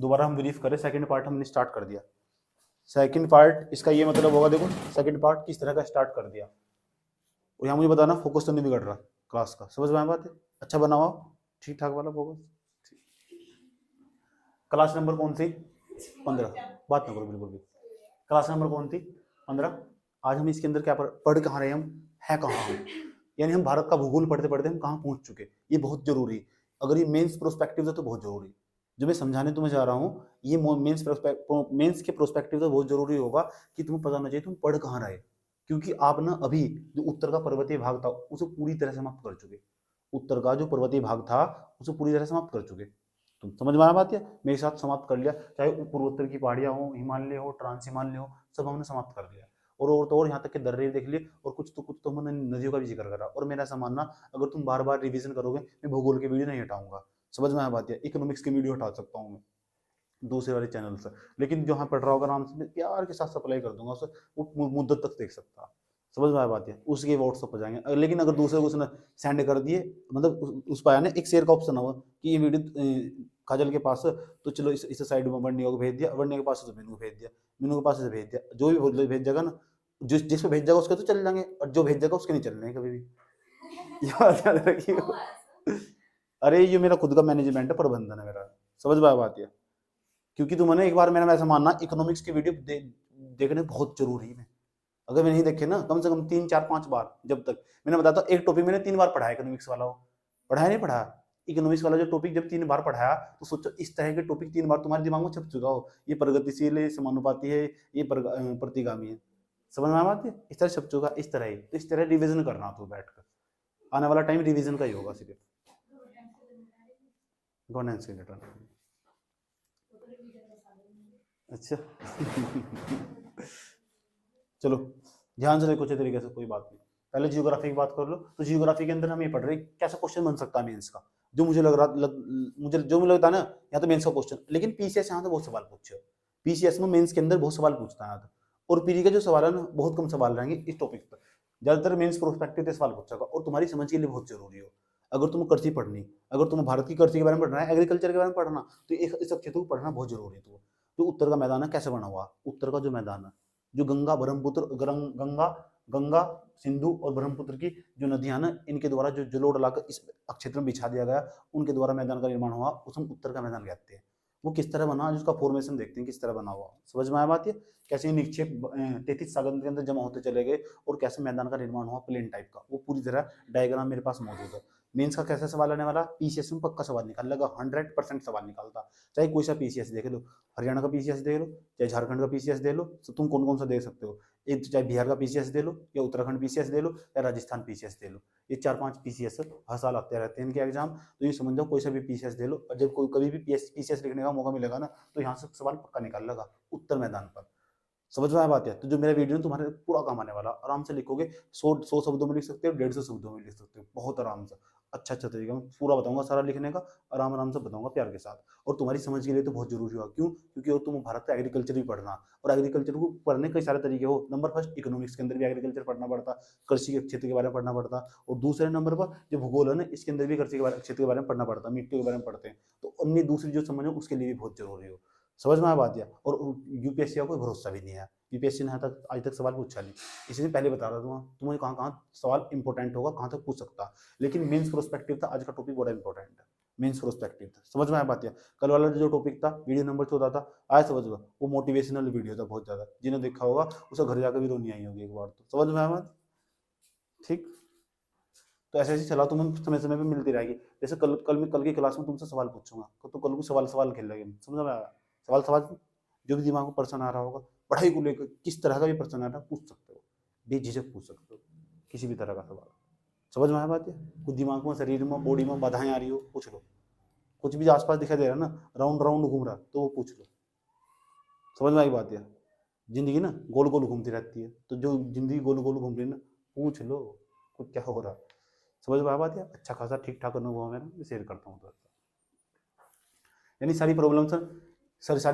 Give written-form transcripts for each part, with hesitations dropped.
दोबारा हम ब्रीफ करें, सेकंड पार्ट हमने स्टार्ट कर दिया। सेकंड पार्ट इसका ये मतलब होगा, देखो सेकंड पार्ट किस तरह का स्टार्ट कर दिया, और यहाँ मुझे बताना फोकस तो नहीं बिगड़ रहा क्लास का, समझ में आया बात है? अच्छा बनाओ ठीक ठाक वाला फोकस। क्लास नंबर कौन सी? 15। बात ना करो बिल्कुल भी। क्लास नंबर कौन थी? 15। आज हम इसके अंदर क्या पढ़ कहाँ रहे, हम है कहाँ हम, यानी हम भारत का भूगोल पढ़ते पढ़ते हम कहाँ पहुंच चुके, ये बहुत जरूरी। अगर ये मेंस प्रोस्पेक्टिव है तो बहुत जरूरी, जो मैं समझाने तुम्हें जा रहा हूँ ये मेंस के प्रोस्पेक्टिव से बहुत जरूरी होगा कि तुम्हें पता होना चाहिए तुम पढ़ कहाँ रहे, क्योंकि आप ना अभी जो उत्तर का पर्वतीय भाग था उसे पूरी तरह समाप्त कर चुके, उत्तर का जो पर्वतीय भाग था उसे पूरी तरह समाप्त कर चुके। तुम समझ में आया बात है? मेरे साथ समाप्त कर लिया, चाहे पूर्वोत्तर की पहाड़ियां हो, हिमालय हो, ट्रांस हिमालय हो, सब हमने समाप्त कर लिया। और तो और यहाँ तक के दर्रे देख लिए, और कुछ तो हमने नदियों का भी जिक्र करा। और मेरा ऐसा मानना, अगर तुम बार बार रिवीजन करोगे मैं भूगोल की वीडियो नहीं हटाऊंगा, समझ में आया बात है? इकोनॉमिक्स की वीडियो हटा सकता हूँ मैं दूसरे वाले चैनल से, लेकिन जो हाँ पढ़ रहा होगा आराम से प्यार के साथ सप्लाई कर दूंगा उसे, वो मुद्दत तक देख सकता। समझ में आया बात है? उसके व्हाट्सअप पर जाएंगे, लेकिन अगर दूसरे को उसने सेंड कर दिए, मतलब उस पर आया ना एक शेयर का ऑप्शन हुआ कि ये वीडियो काजल के पास है, तो चलो इस साइड में वर्णियों को भेज दिया, वर्णियों के पास तो मीनू को भेज दिया, मीनू के पास से भेज दिया, जो भी भेजेगा ना, जिस पे भेजेगा उसके तो चल जाएंगे, और जो भेजेगा उसके नहीं चलने कभी भी। याद रखिए। अरे ये मेरा खुद का मैनेजमेंट है, प्रबंधन है मेरा, समझ में आया बात है? क्योंकि तुम्हें एक बार मेरा ऐसा मानना, इकोनॉमिक्स की वीडियो देखने बहुत जरूरी है। अगर मैं नहीं देखे ना कम से कम 3 4 5 बार, जब तक मैंने बताया था एक टॉपिक मैंने 3 बार पढ़ा है, इकोनॉमिक्स वाला हो पढ़ाया नहीं पढ़ा, इकोनॉमिक्स वाला जो टॉपिक जब 3 बार पढ़ाया, तो सोचो इस तरह के टॉपिक 3 बार तुम्हारे दिमाग में छप चुका हो, ये प्रगतिशील है, समानुपाती है, ये प्रतिगामी है, समझ में बात है? इस तरह छप चुका, इस तरह ही, तो इस तरह रिविजन करना तो बैठकर, आने वाला टाइम रिविजन का ही होगा सिर्फ, गवर्नेंस के रिटर्न। अच्छा। चलो ध्यान से देखो अच्छे तरीके से, कोई बात नहीं। पहले जियोग्राफी की बात कर लो, तो जियोग्राफी के अंदर हम ये पढ़ रहे हैं कैसा क्वेश्चन बन सकता है मेंस का, जो मुझे लग रहा मुझे जो मुझे लगता है ना, या तो मेंस का क्वेश्चन, लेकिन पीसीएस यहाँ तो बहुत सवाल पूछे, पीसीएस में मेंस के अंदर बहुत सवाल पूछता है यहाँ तो, और पीरी के जो सवाल है ना बहुत कम सवाल रहेंगे इस टॉपिक पर, ज्यादातर मेंस प्रोस्पेक्टिव सवाल पूछेगा, और तुम्हारी समझ के लिए बहुत जरूरी हो। अगर तुम कृषि पढ़नी, अगर तुम्हें भारत की कृषि के बारे में पढ़ना है, एग्रीकल्चर के बारे में पढ़ना, तो इस सब क्षेत्र को पढ़ना बहुत जरूरी है। तो जो उत्तर का मैदान है कैसे बना हुआ, उत्तर का जो मैदान है, जो गंगा ब्रह्मपुत्र, गंगा गंगा सिंधु और ब्रह्मपुत्र की जो नदियां ना, इनके द्वारा जो जलोढ़ लाकर इस क्षेत्र में बिछा दिया गया, उनके द्वारा मैदान का निर्माण हुआ, उसे हम उत्तर का मैदान कहते हैं। वो किस तरह बना, जिसका फॉर्मेशन देखते हैं किस तरह बना हुआ, समझ में आया बात है? कैसे निक्षेप 33 सागर के अंदर जमा होते चले गए, और कैसे मैदान का निर्माण हुआ प्लेन टाइप का, वो पूरी तरह डायग्राम मेरे पास मौजूद है। मेंस का कैसा सवाल आने वाला, पीसीएस में पक्का सवाल निकाल लेगा, 100% सवाल निकालता, चाहे कोई सा पीसीएस देख लो, हरियाणा का पीसीएस दे लो, चाहे झारखंड का पीसीएस दे लो, तो तुम कौन कौन सा दे सकते हो, एक चाहे बिहार का पीसीएस दे लो, या उत्तराखंड पीसीएस दे लो, या राजस्थान पीसीएस दे लो, ये 4 5 पीसीएस हर साल आते रहते हैं इनके एग्जाम, तो ये समझ जाओ कोई सा भी पीसीएस दे लो, और जब कोई कभी भी पीसीएस लिखने का मौका मिलेगा ना, तो यहाँ से सवाल पक्का निकाल लेगा उत्तर मैदान पर, समझ में आया बात है? तो जो मेरा वीडियो तुम्हारे पूरा काम आने वाला, आराम से लिखोगे, 100 शब्दों में लिख सकते हो, 150 शब्दों में लिख सकते हो, बहुत आराम से, अच्छा तरीका मैं पूरा बताऊंगा सारा लिखने का, आराम आराम से बताऊंगा प्यार के साथ, और तुम्हारी समझ के लिए तो बहुत जरूरी होगा, क्यों? क्योंकि और तुम भारत का एग्रीकल्चर भी पढ़ना, और एग्रीकल्चर को पढ़ने कई सारे तरीके हो, नंबर फर्स्ट इकोनॉमिक्स के अंदर भी एग्रीकल्चर पढ़ना पड़ता, कृषि के क्षेत्र के बारे में पढ़ना पड़ता, और दूसरे नंबर पर जो भूगोल है ना, इसके अंदर भी कृषि के क्षेत्र के बारे में पढ़ना पड़ता, मिट्टी के बारे में पढ़ते हैं, तो अन्य दूसरी जो समझ हो उसके लिए भी बहुत जरूरी हो, समझ में आया बात? या और यूपीएससी का कोई भरोसा भी नहीं है, यूपीएससी ने आज तक सवाल पूछा नहीं, इसलिए पहले बता रहा था तुम्हें कहाँ कहाँ सवाल इंपॉर्टेंट होगा, कहाँ तक पूछ सकता, लेकिन मेंस प्रोस्पेक्टिव था आज का टॉपिक, बड़ा इंपॉर्टेंट है, मेंस प्रोस्पेक्टिव था, समझ में आया बात? है कल वाला जो टॉपिक था वीडियो नंबर 14 था, आया समझ में? वो मोटिवेशनल वीडियो था बहुत ज्यादा, जिन्हें देखा होगा उसे घर जाकर भी रोनी आई होगी एक बार, तो समझ में आया बात? ठीक, तो ऐसे ऐसे चला, तुम्हें समय समय पे मिलती रहेगी, जैसे कल की क्लास में तुमसे सवाल पूछूंगा, तो कल को सवाल खेल लेंगे, समझ में आया? सवाल जो भी दिमाग में प्रश्न आ रहा होगा, पढ़ाई को लेकर किस तरह का भी प्रश्न आ रहा है पूछ सकते हो, बेझिझक पूछ सकते हो, किसी भी तरह का सवाल, समझ में आया बात? है कुछ दिमाग में, शरीर में, बॉडी में बाधाएं आ रही हो पूछ लो, कुछ भी आसपास दिखाई दे रहा है ना, राउंड राउंड घूम रहा तो वो पूछ लो, समझ में आई बात? है जिंदगी ना गोल गोल घूमती रहती है, तो जो जिंदगी गोल गोल घूम रही है ना, पूछ लो कुछ क्या हो रहा, समझ में आ बात? है अच्छा खासा ठीक ठाक अनुभव है मेरा, शेयर करता हूँ, तो यानी सारी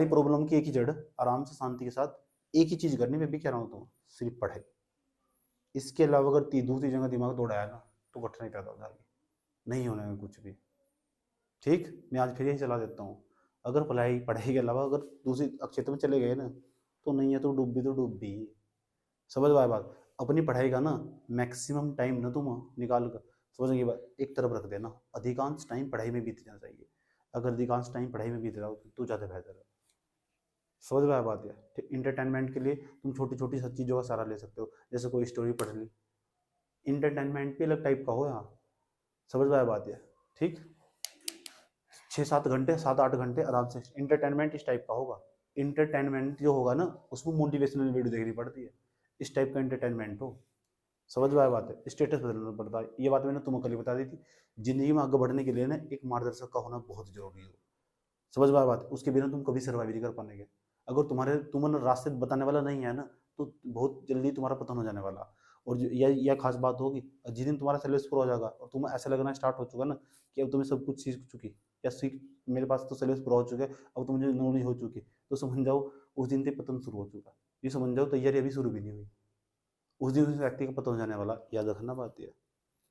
प्रॉब्लम की एक ही जड़, आराम से शांति के साथ एक ही चीज करनी, मैं भी कह रहा हूँ, तो सिर्फ पढ़ाई, इसके अलावा अगर दूसरी जगह दिमाग दौड़ाया ना, तो कठिनाई पैदा हो जाएगी, नहीं होने में कुछ भी। ठीक, मैं आज फिर यही सलाह देता हूँ, अगर पढ़ाई के अलावा अगर दूसरी क्षेत्र में चले गए ना, तो नहीं है तो डूबी। समझ में आया बात? अपनी पढ़ाई का ना मैक्सिमम टाइम ना तुम निकाल कर, समझ की बात, एक तरफ रख देना। अधिकांश टाइम पढ़ाई में बीत जाना चाहिए। अगर अधिकांश टाइम पढ़ाई में बीत रहा हो तो ज़्यादा बेहतर है। समझ में आया बात? है ठीक। इंटरटेनमेंट के लिए तुम छोटी छोटी सब चीज़ों का सहारा ले सकते हो, जैसे कोई स्टोरी पढ़ ली। इंटरटेनमेंट भी अलग टाइप का हो यहाँ। समझ में आया बात? है ठीक। 6-7 घंटे 7-8 घंटे आराम से इंटरटेनमेंट इस टाइप का होगा। इंटरटेनमेंट जो होगा ना, उसमें मोटिवेशनल वीडियो देखनी पड़ती है, इस टाइप का इंटरटेनमेंट हो। समझ में आया बात? है स्टेटस बदलना पड़ता है। ये बात मैंने तुम्हें कल ही बता दी थी। जिंदगी में आगे बढ़ने के लिए ना एक मार्गदर्शक का होना बहुत जरूरी है। समझ में आया बात? उसके बिना तुम कभी सर्वाइव नहीं कर पाएंगे। अगर तुम्हारे रास्ते बताने वाला नहीं है ना, तो बहुत जल्दी तुम्हारा पतन हो जाने वाला। और यह खास बात होगी, जिस दिन तुम्हारा सिलेबस पूरा हो जाएगा और तुम्हें ऐसा लगना स्टार्ट हो चुका ना कि अब तुम्हें सब कुछ सीख चुकी, या सीख, मेरे पास तो सिलेबस पूरा हो चुका है, अब तो मुझे नॉलेज हो चुकी, तो समझ जाओ उस दिन से पतन शुरू हो चुका। ये समझ जाओ तैयारी अभी शुरू भी नहीं हुई। उस दिन उस व्यक्ति का पतन हो जाने वाला, याद रखना बात यह।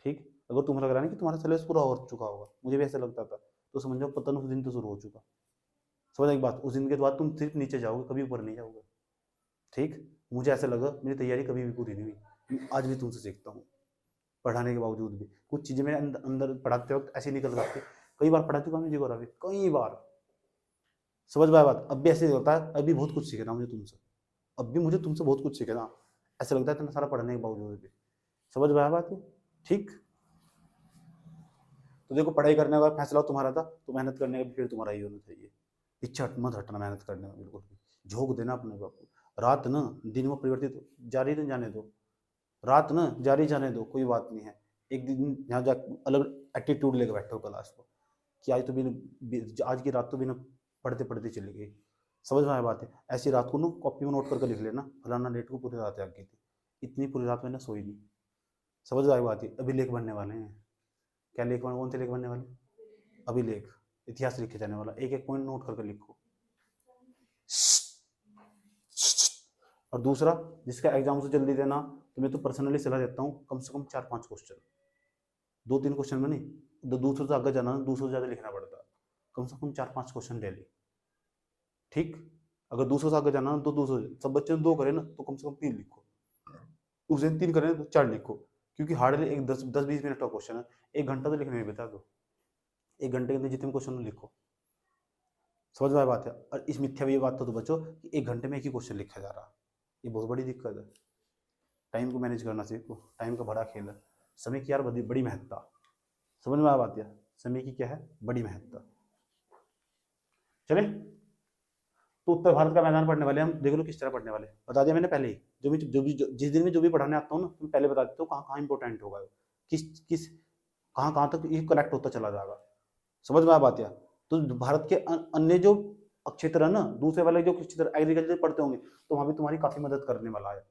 ठीक। अगर तुम्हें लग रहा है ना कि तुम्हारा सिलेबस पूरा हो चुका होगा, मुझे भी ऐसा लगता था, तो समझ जाओ पतन उस दिन तो शुरू हो चुका। समझ एक बात? उस दिन के बाद तुम सिर्फ नीचे जाओगे, कभी ऊपर नहीं जाओगे। ठीक। मुझे ऐसा लगा मेरी तैयारी कभी भी पूरी नहीं हुई। आज भी तुमसे सीखता हूँ, पढ़ाने के बावजूद भी कुछ चीज़ें मेरे अंदर पढ़ाते वक्त ऐसी निकल जाती। कई बार पढ़ा चुका मैं जियोग्राफी, कई बार। समझ में आया बात? अब भी ऐसे होता है, अभी बहुत कुछ सीखना मुझे तुमसे, अब भी मुझे तुमसे बहुत कुछ सीखना। ऐसा लगता है इतना सारा पढ़ने के बावजूद भी। समझ में आया बात? ठीक। तो देखो, पढ़ाई करने का फैसला तुम्हारा था, तो मेहनत करने का भी फिर तुम्हारा ही होना चाहिए। इच्छा मत हटना मेहनत करने में, बिल्कुल भी झोंक देना अपने को। रात ना दिन में परिवर्तित जारी नहीं जाने दो, रात ना जारी जाने दो, कोई बात नहीं है। एक दिन यहाँ जा अलग एटीट्यूड लेकर बैठो क्लास को, कि आज तो बिना, आज की रात तो बिना पढ़ते पढ़ते चली गई। समझ में आया बात? है ऐसी रात को ना कॉपी में नोट करके लिख लेना, फलाना डेट को पूरी रात जाग गई थी, इतनी पूरी रात मैंने सोई नहीं। समझ में आया बात? है अभी लेख बनने वाले हैं। क्या लेख बन, कौन से लेख बनने वाले? अभिलेख, इतिहास लिखे जाने वाला, एक एक पॉइंट नोट करके लिखो। और दूसरा, जिसका एग्जाम से जल्दी देना, तो मैं तो पर्सनली सलाह देता हूँ, कम से कम 4-5 क्वेश्चन, 2-3 क्वेश्चन में नहीं, तो दूसरों से आगे जाना, दूसरों से ज़्यादा लिखना पड़ता है। कम से कम 4-5 क्वेश्चन डेली। ठीक। अगर दूसरों से आगे जाना तो दूसरों, सब बच्चे ने 2 करे ना, तो कम से कम 3 लिखो। उस दिन 3 करें तो 4 लिखो, क्योंकि हार्डली एक 10-20 मिनट का क्वेश्चन है, 1 घंटा तो लिखने में बता दो। 1 घंटे के अंदर जितने क्वेश्चन लिखो। समझ में बात है? और इस मिथ्या भी बात तो बचो कि 1 घंटे में एक ही क्वेश्चन लिखा जा रहा, ये बहुत बड़ी दिक्कत है। टाइम को मैनेज करना सीखो, टाइम का बड़ा खेल है। समय की यार बड़ी महत्ता। समझ में आ बात? है समय की क्या है, बड़ी महत्ता। चले, तो उत्तर भारत का मैदान पढ़ने वाले हम, देख लो किस तरह पढ़ने वाले, बता दिया मैंने पहले ही। जिस दिन में जो भी पढ़ाने आता हूँ ना, मैं पहले बता देता हूँ कहाँ कहाँ इंपॉर्टेंट होगा, किस किस कहाँ कहाँ तक ये कलेक्ट होता चला जाएगा। समझ में आ बात? या तो भारत के अन्य जो क्षेत्र है ना, दूसरे वाले जो क्षेत्र एग्रीकल्चर पढ़ते होंगे, तो वहाँ भी तुम्हारी काफी मदद करने वाला है।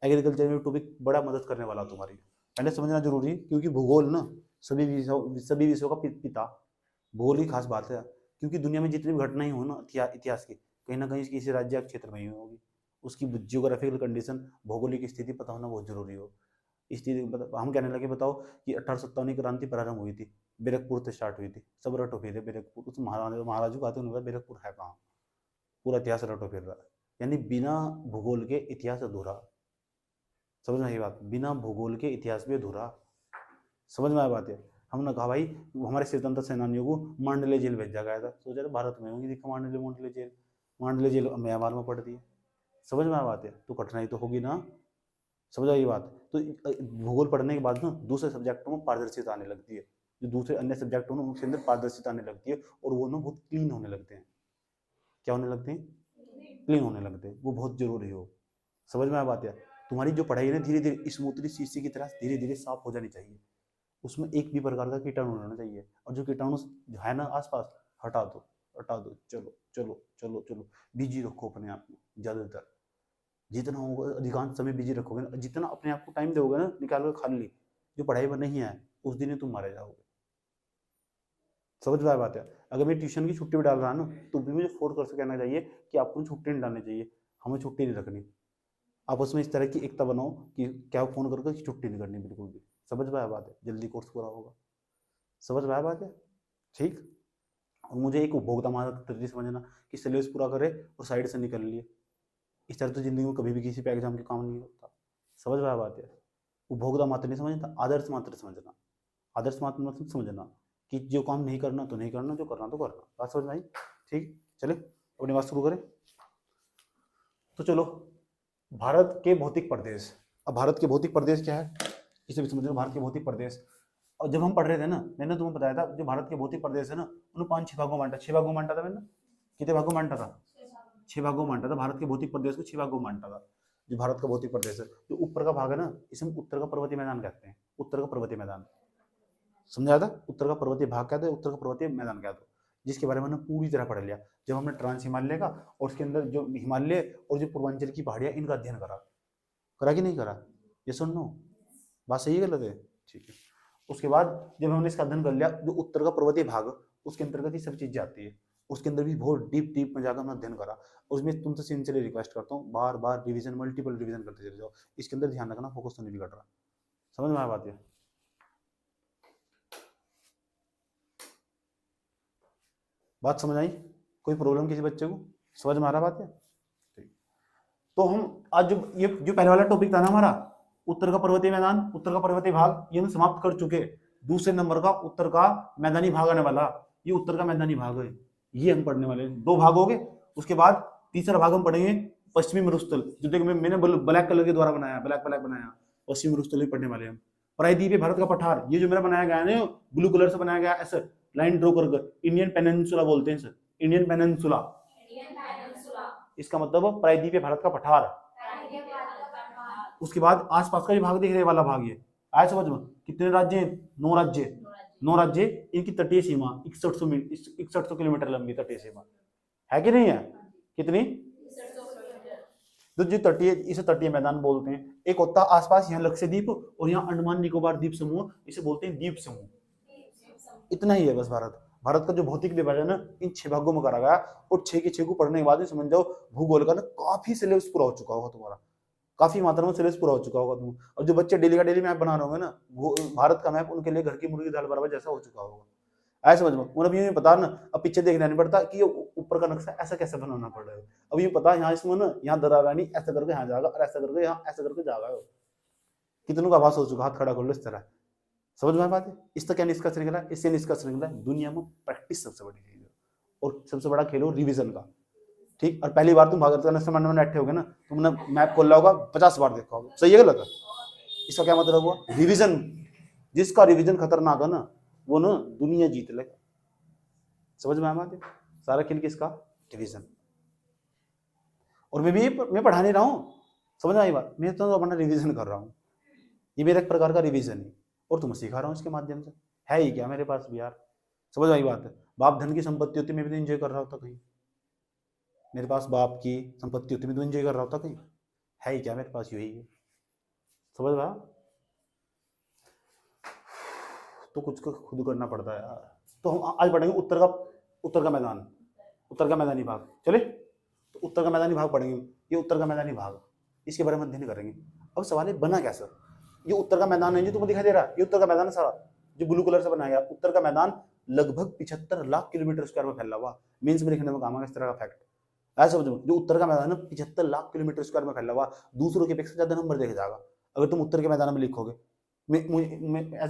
एग्रीकल्चर में टॉपिक बड़ा मदद करने वाला तुम्हारी, पहले समझना जरूरी है, क्योंकि भूगोल ना सभी विषयों का पिता। भूगोल की खास बात है, क्योंकि दुनिया में जितनी भी घटनाएं हो ना इतिहास की, कहीं ना कहीं किसी राज्य या क्षेत्र में ही होगी। उसकी जियोग्राफिकल कंडीशन, भौगोलिक स्थिति पता होना बहुत जरूरी हो। स्थिति हम कहने लगे, बताओ कि 1857 की क्रांति प्रारंभ हुई थी, बैरकपुर से स्टार्ट हुई थी, सब रटो फिर बैरकपुर, उस महाराजू कहते उन्होंने बैरकपुर है कहाँ, पूरा इतिहास रटो फिर रहा है। यानी बिना भूगोल के इतिहास अधूरा। समझ में आई बात? बिना भूगोल के इतिहास भी अधूरा। समझ में आया बात? है हमने कहा भाई, हमारे स्वतंत्रता सेनानियों को मांडले जेल भेजा गया था, सोचा था भारत में होंगी, देखा मांडले जेल म्यांमार में पड़ती है। समझ में आया बात? है तो कठिनाई तो होगी ना। समझ आई बात? तो भूगोल पढ़ने के बाद ना दूसरे सब्जेक्टों में पारदर्शिता आने लगती है, जो दूसरे अन्य सब्जेक्ट हों उनके अंदर पारदर्शिता आने लगती है, और वो ना बहुत क्लीन होने लगते हैं। क्या होने लगते हैं? क्लीन होने लगते हैं। वो बहुत जरूरी हो। समझ में आया बात? है तुम्हारी जो पढ़ाई है ना, धीरे धीरे स्मूथली शीशी की तरह धीरे धीरे साफ हो जानी चाहिए। उसमें एक भी प्रकार का कीटाणु नहीं होना चाहिए, और जो कीटाणु है ना आसपास, हटा दो, हटा दो। चलो चलो चलो चलो, बिजी रखो अपने आप को ज्यादातर, जितना होगा अधिकांश समय बिजी रखोगे ना, जितना अपने आप को टाइम दोगे ना निकाल कर खाली, जो पढ़ाई में नहीं है उस दिन ही तुम मारे जाओगे। समझ में आया बात? है अगर मैं ट्यूशन की छुट्टी भी डाल रहा है ना, तो भी मुझे फोर्स कर कहना चाहिए कि आपको छुट्टी नहीं डालनी चाहिए, हमें छुट्टी नहीं रखनी। आपस में इस तरह की एकता बनाओ कि क्या फोन करके छुट्टी नहीं करनी बिल्कुल भी। समझ में आया बात? है जल्दी कोर्स पूरा होगा। समझ में आया बात? है ठीक। और मुझे एक उपभोक्ता मात्रक तरीके समझना कि सिलेबस पूरा करे और साइड से निकल लिए। इस तरह तो जिंदगी में कभी भी किसी पे एग्जाम के काम नहीं होता। समझ में आया बात है? उपभोक्ता मात्र नहीं समझना, आदर्श मात्र समझना। आदर्श मात्र मतलब समझना कि जो काम नहीं करना तो नहीं करना, जो करना तो करना। बात समझ में आई? ठीक, चले अपनी बात शुरू करें। तो चलो, भारत के भौतिक प्रदेश। अब भारत के भौतिक प्रदेश क्या है इसे भी समझो। भारत के भौतिक प्रदेश, और जब हम पढ़ रहे थे ना, मैंने तुम्हें बताया था जो भारत के भौतिक प्रदेश है ना, उन्हें 5-6 भागों में बांटा। 6 भागों में बांटा था मैंने, कितने भागों में बांटा था? 6 भागों में बांटा था। भारत के भौतिक प्रदेश को 6 भागों में बांटा था। जो भारत का भौतिक प्रदेश है, जो ऊपर का भाग है ना, इसे हम उत्तर का पर्वतीय मैदान कहते हैं। उत्तर का पर्वतीय मैदान समझाया था? उत्तर का पर्वतीय भाग कहते हैं, उत्तर का पर्वतीय मैदान कहते हैं, जिसके बारे में हमने पूरी तरह पढ़ लिया जब हमने ट्रांस हिमालय का और उसके अंदर जो हिमालय और जो पूर्वांचल की पहाड़ियां, इनका अध्ययन करा कि नहीं करा? ये सुन लो, बात सही है गलत है? ठीक है। उसके बाद जब हमने इसका अध्ययन कर लिया, जो उत्तर का पर्वतीय भाग उसके अंतर्गत ही सब चीजें आती है, उसके अंदर भी बहुत डीप में जाकर हमने अध्ययन करा। उसमें तुमसे सिंसियरली रिक्वेस्ट करता हूँ, बार बार रिवीजन, मल्टीपल रिवीजन करते चले जाओ। इसके अंदर ध्यान रखना, फोकस तो नहीं बिगड़ रहा। समझ में आया बात है? बात समझ आई? कोई प्रॉब्लम किसी बच्चे को? समझ में आ रहा बात है? ठीक। तो हम आज जो पहले वाला टॉपिक था ना हमारा, उत्तर का पर्वतीय मैदान, उत्तर का पर्वतीय भाग, ये हम समाप्त कर चुके। दूसरे नंबर का उत्तर का मैदानी भाग आने वाला, ये उत्तर का मैदानी भाग है, ये हम पढ़ने वाले। 2 भाग हो गए। उसके बाद तीसरा भाग हम पढ़ेंगे पश्चिमी मरुस्थल, जो देखो मैंने ब्लैक कलर के द्वारा बनाया, ब्लैक बनाया। पश्चिमी मरुस्थल भी पढ़ने वाले हम। प्रायद्वीपीय भारत का पठार, ये जो मेरा बनाया गया है ना, ब्लू कलर से बनाया गया, ऐसे लाइन ड्रॉ कर, इंडियन पेनिनसुला बोलते हैं सर, इंडियन पेनिनसुला। इसका मतलब प्रायद्वीपीय भारत का पठार। उसके बाद आसपास का जो भाग दिख रहे वाला भाग, ये आया समझ में? कितने राज्य? 9 राज्य। 9 राज्य, इनकी तटीय सीमा 6100 किलोमीटर लंबी तटीय सीमा है कि नहीं है? कितनी? तो जो तटीय, इसे तटीय मैदान बोलते हैं। एक होता है आसपास यहाँ लक्षद्वीप और यहाँ अंडमान निकोबार द्वीप समूह, इसे बोलते हैं द्वीप समूह। इतना ही है बस भारत का जो भौतिक विभाजन है इन 6 भागों में करा गया। और 6 के 6 को पढ़ने के बाद समझ जाओ भूगोल का ना काफी सिलेबस पूरा हो चुका होगा तुम्हारा, काफी मात्रा में सिलेबस पूरा हो चुका होगा तुम। और जो बच्चे डेली का डेली मैप बना रहे होंगे ना, भारत का मैप उनके लिए घर की मुर्गी दाल बराबर जैसा हो चुका होगा। ऐसा समझ में उन्हें अभी पता ना, अब पीछे देखना नहीं पड़ता कि ये ऊपर का नक्शा ऐसा कैसे बनाना पड़ रहा है। अब ये पता यहाँ इसमें ना, यहाँ दरारानी ऐसा करके यहाँ जाएगा और ऐसा करके यहाँ ऐसा करके जाएगा। कितनों का आभास हो चुका, हाथ खड़ा कर लो इस तरह। समझ में बात है? इस तक क्या निष्कर्ष निकला? इससे निष्कर्ष निकला दुनिया में प्रैक्टिस सबसे बड़ी चीज है और सबसे बड़ा खेल हो रिविजन का। ठीक, और पहली बार तुम भारत का नक्शा बनाने में बैठे होगे ना, तुमने मैप खोला होगा 50 बार देखा होगा। सही है गलत है? इसका क्या मतलब हुआ? रिविजन। जिसका रिविजन खतरनाक है ना, वो ना दुनिया जीत लेगा। समझ में आया बात है? सारा खेल किसका? रिविजन। और मैं पढ़ा नहीं रहा हूँ, समझ में आई बात? मैं तो अपना रिविजन कर रहा हूँ, ये मेरा एक प्रकार का रिविजन है और तुम्हें सिखा रहा हूँ इसके माध्यम से। है ही क्या मेरे पास भी यार? समझ आई बात है? बाप धन की संपत्ति होती मैं भी तो एंजॉय कर रहा होता कहीं, मेरे पास बाप की संपत्ति होती मैं तो एंजॉय कर रहा होता कहीं। है ही क्या मेरे पास? यही है। समझ रहा? तो कुछ को खुद करना पड़ता है यार। तो हम आज पढ़ेंगे उत्तर का मैदान, उत्तर का मैदानी भाग। चले, तो उत्तर का मैदानी भाग पढ़ेंगे। ये उत्तर का मैदानी भाग, इसके बारे में अध्ययन करेंगे। अब सवाल है बना कैसे? ये उत्तर का मैदान है जो तुम्हें दिखाई दे रहा है, ये उत्तर का मैदान है सारा, जो ब्लू कलर से बनाया गया। उत्तर का मैदान लगभग 75 लाख किलोमीटर स्क्वायर में फैला हुआ। मीन्स में लिखने में काम आएगा इस तरह का फैक्ट। ऐसा समझो, जो उत्तर का मैदान है 75 लाख किलोमीटर स्क्वायर में फैला हुआ, दूसरों के अपेक्षा ज्यादा नंबर देखा जाएगा अगर तुम उत्तर के मैदान में लिखोगे। मैं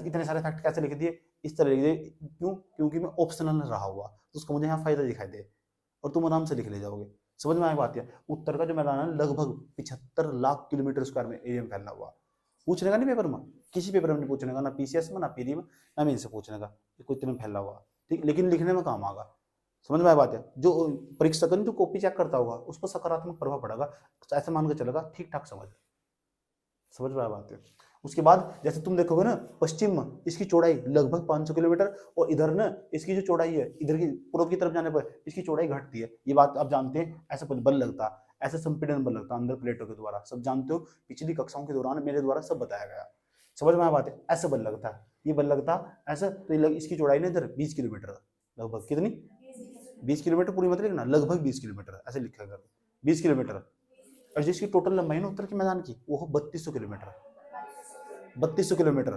इतने सारे फैक्ट कैसे लिख दिए? इस तरह लिख दिए। क्यों? क्योंकि मैं ऑप्शनल रहा हुआ तो उसका मुझे यहाँ फायदा दिखाई दे और तुम आराम से लिख ले जाओगे। समझ में आए बात है? उत्तर का जो मैदान है लगभग 75 लाख किलोमीटर स्क्वायर में एरिया में फैला हुआ। पूछने का नहीं पेपर में, किसी पेपर में नहीं पूछने का, ना पीसीएस में, ना पीडी में, ना मेन से पूछने का कितने में फैला हुआ। ठीक, लेकिन लिखने में काम आएगा। समझ में आए बात है? जो परीक्षक जो कॉपी चेक करता होगा उस पर सकारात्मक प्रभाव पड़ेगा, ऐसे मान के चलेगा ठीक ठाक समझ में आए बात है? उसके बाद जैसे तुम देखोगे ना, पश्चिम में इसकी चौड़ाई लगभग 500 किलोमीटर और इधर ना इसकी जो चौड़ाई है, इधर की पूर्व की तरफ जाने पर इसकी चौड़ाई घटती है। ये बात आप जानते हैं। ऐसा कुछ बल लगता, ऐसा संपीड़न बल लगता अंदर प्लेटों के द्वारा, सब जानते हो। पिछली कक्षाओं के दौरान मेरे द्वारा सब बताया गया। समझ में आया बात है? ऐसा बल लगता है, ये बल लगता ऐसा। तो इसकी चौड़ाई ना इधर 20 किलोमीटर लगभग। कितनी? 20 किलोमीटर पूरी मत लिखना, लगभग 20 किलोमीटर ऐसे लिखा कर, 20 किलोमीटर। और जिसकी टोटल लंबाई ना उत्तर के मैदान की वो 3200 किलोमीटर। 3200 किलोमीटर।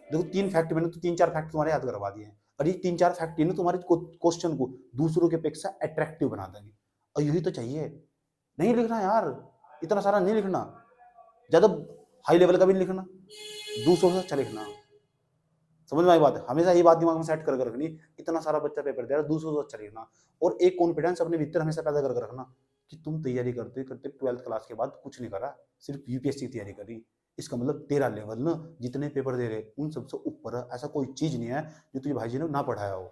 देखो 3 फैक्ट मैंने तो 3-4 फैक्ट तुम्हारे याद करवा दिए हैं। और ये 3-4 फैक्ट ही ना तुम्हारे क्वेश्चन को दूसरों की अपेक्षा अट्रैक्टिव बना देंगे, और यही तो चाहिए। नहीं लिखना यार, इतना सारा नहीं लिखना, ज्यादा हाई लेवल का भी नहीं लिखना, दूसरों से अच्छा लिखना। समझ में आई बात है? हमेशा ये बात दिमाग में सेट करके रखनी, इतना सारा बच्चा पेपर दे रहा है, दूसरों से अच्छा लिखना। और एक कॉन्फिडेंस अपने भीतर हमेशा पैदा करके रखना कि तुम तैयारी करते करते 12th क्लास के बाद कुछ नहीं करा, सिर्फ यूपीएससी की तैयारी करी। इसका मतलब तेरा लेवल ना जितने पेपर दे रहे उन सबसे ऊपर है। ऐसा कोई चीज नहीं है जो तुझे भाई जी ने ना पढ़ाया हो।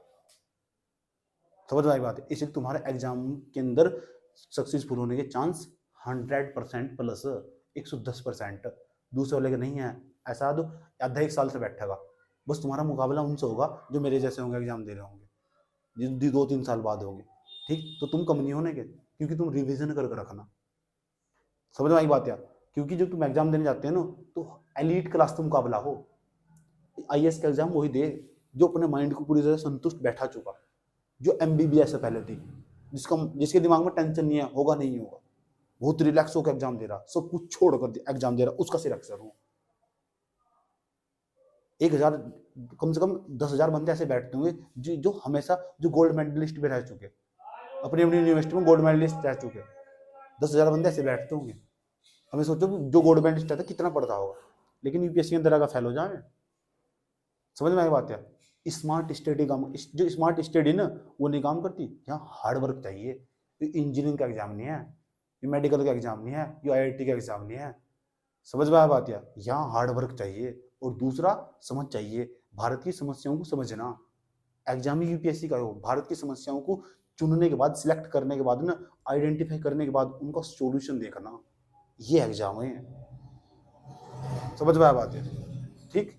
समझ में आई बात है? इसलिए तुम्हारे एग्जाम के अंदर सक्सेसफुल होने के चांस 100% प्लस 110%। दूसरे वाले के नहीं है। ऐसा आधा 1 साल से बैठेगा, बस तुम्हारा मुकाबला उनसे होगा जो मेरे जैसे होंगे, एग्जाम दे रहे होंगे, जो 2-3 साल बाद होंगे। ठीक, तो तुम कम नहीं होने के, क्योंकि तुम रिविजन करके रखना। समझ में आई बात यार? क्योंकि जब तुम एग्जाम देने जाते हैं ना तो एलीट क्लास का मुकाबला हो। आईएएस का एग्जाम वही दे जो अपने माइंड को पूरी तरह संतुष्ट बैठा चुका, जो एमबीबीएस से पहले थी, जिसके दिमाग में टेंशन नहीं है, होगा नहीं होगा, बहुत रिलैक्स होकर एग्जाम दे रहा, सब कुछ छोड़ कर एग्जाम दे रहा, उसका सिलेक्शन हो। 1000 कम से कम 10,000 बंदे ऐसे बैठते होंगे जो हमेशा जो गोल्ड मेडलिस्ट में रह चुके, अपनी अपनी यूनिवर्सिटी में गोल्ड मेडलिस्ट रह चुके, 10,000 बंदे ऐसे बैठते होंगे। हमें सोचो जो गोल्ड मेडलिस्ट रहता कितना पढ़ता होगा, लेकिन यूपीएससी के अंदर का फेल हो जाए। समझ में आई बात है? स्मार्ट स्टडी काम, जो स्मार्ट स्टडी ना वो नहीं काम करती, यहाँ हार्ड वर्क चाहिए। इंजीनियरिंग का एग्जाम नहीं है, ये मेडिकल का एग्जाम नहीं है, ये आईआईटी का एग्जाम नहीं है। समझ में आ बात है? यहाँ हार्ड वर्क चाहिए। और दूसरा समझ चाहिए, भारत की समस्याओं को समझना। एग्जाम ही यूपीएससी का हो, भारत की समस्याओं को चुनने के बाद, सिलेक्ट करने के बाद ना, आइडेंटिफाई करने के बाद उनका सॉल्यूशन देखना, ये एग्जाम है। समझ में आ बात है? ठीक,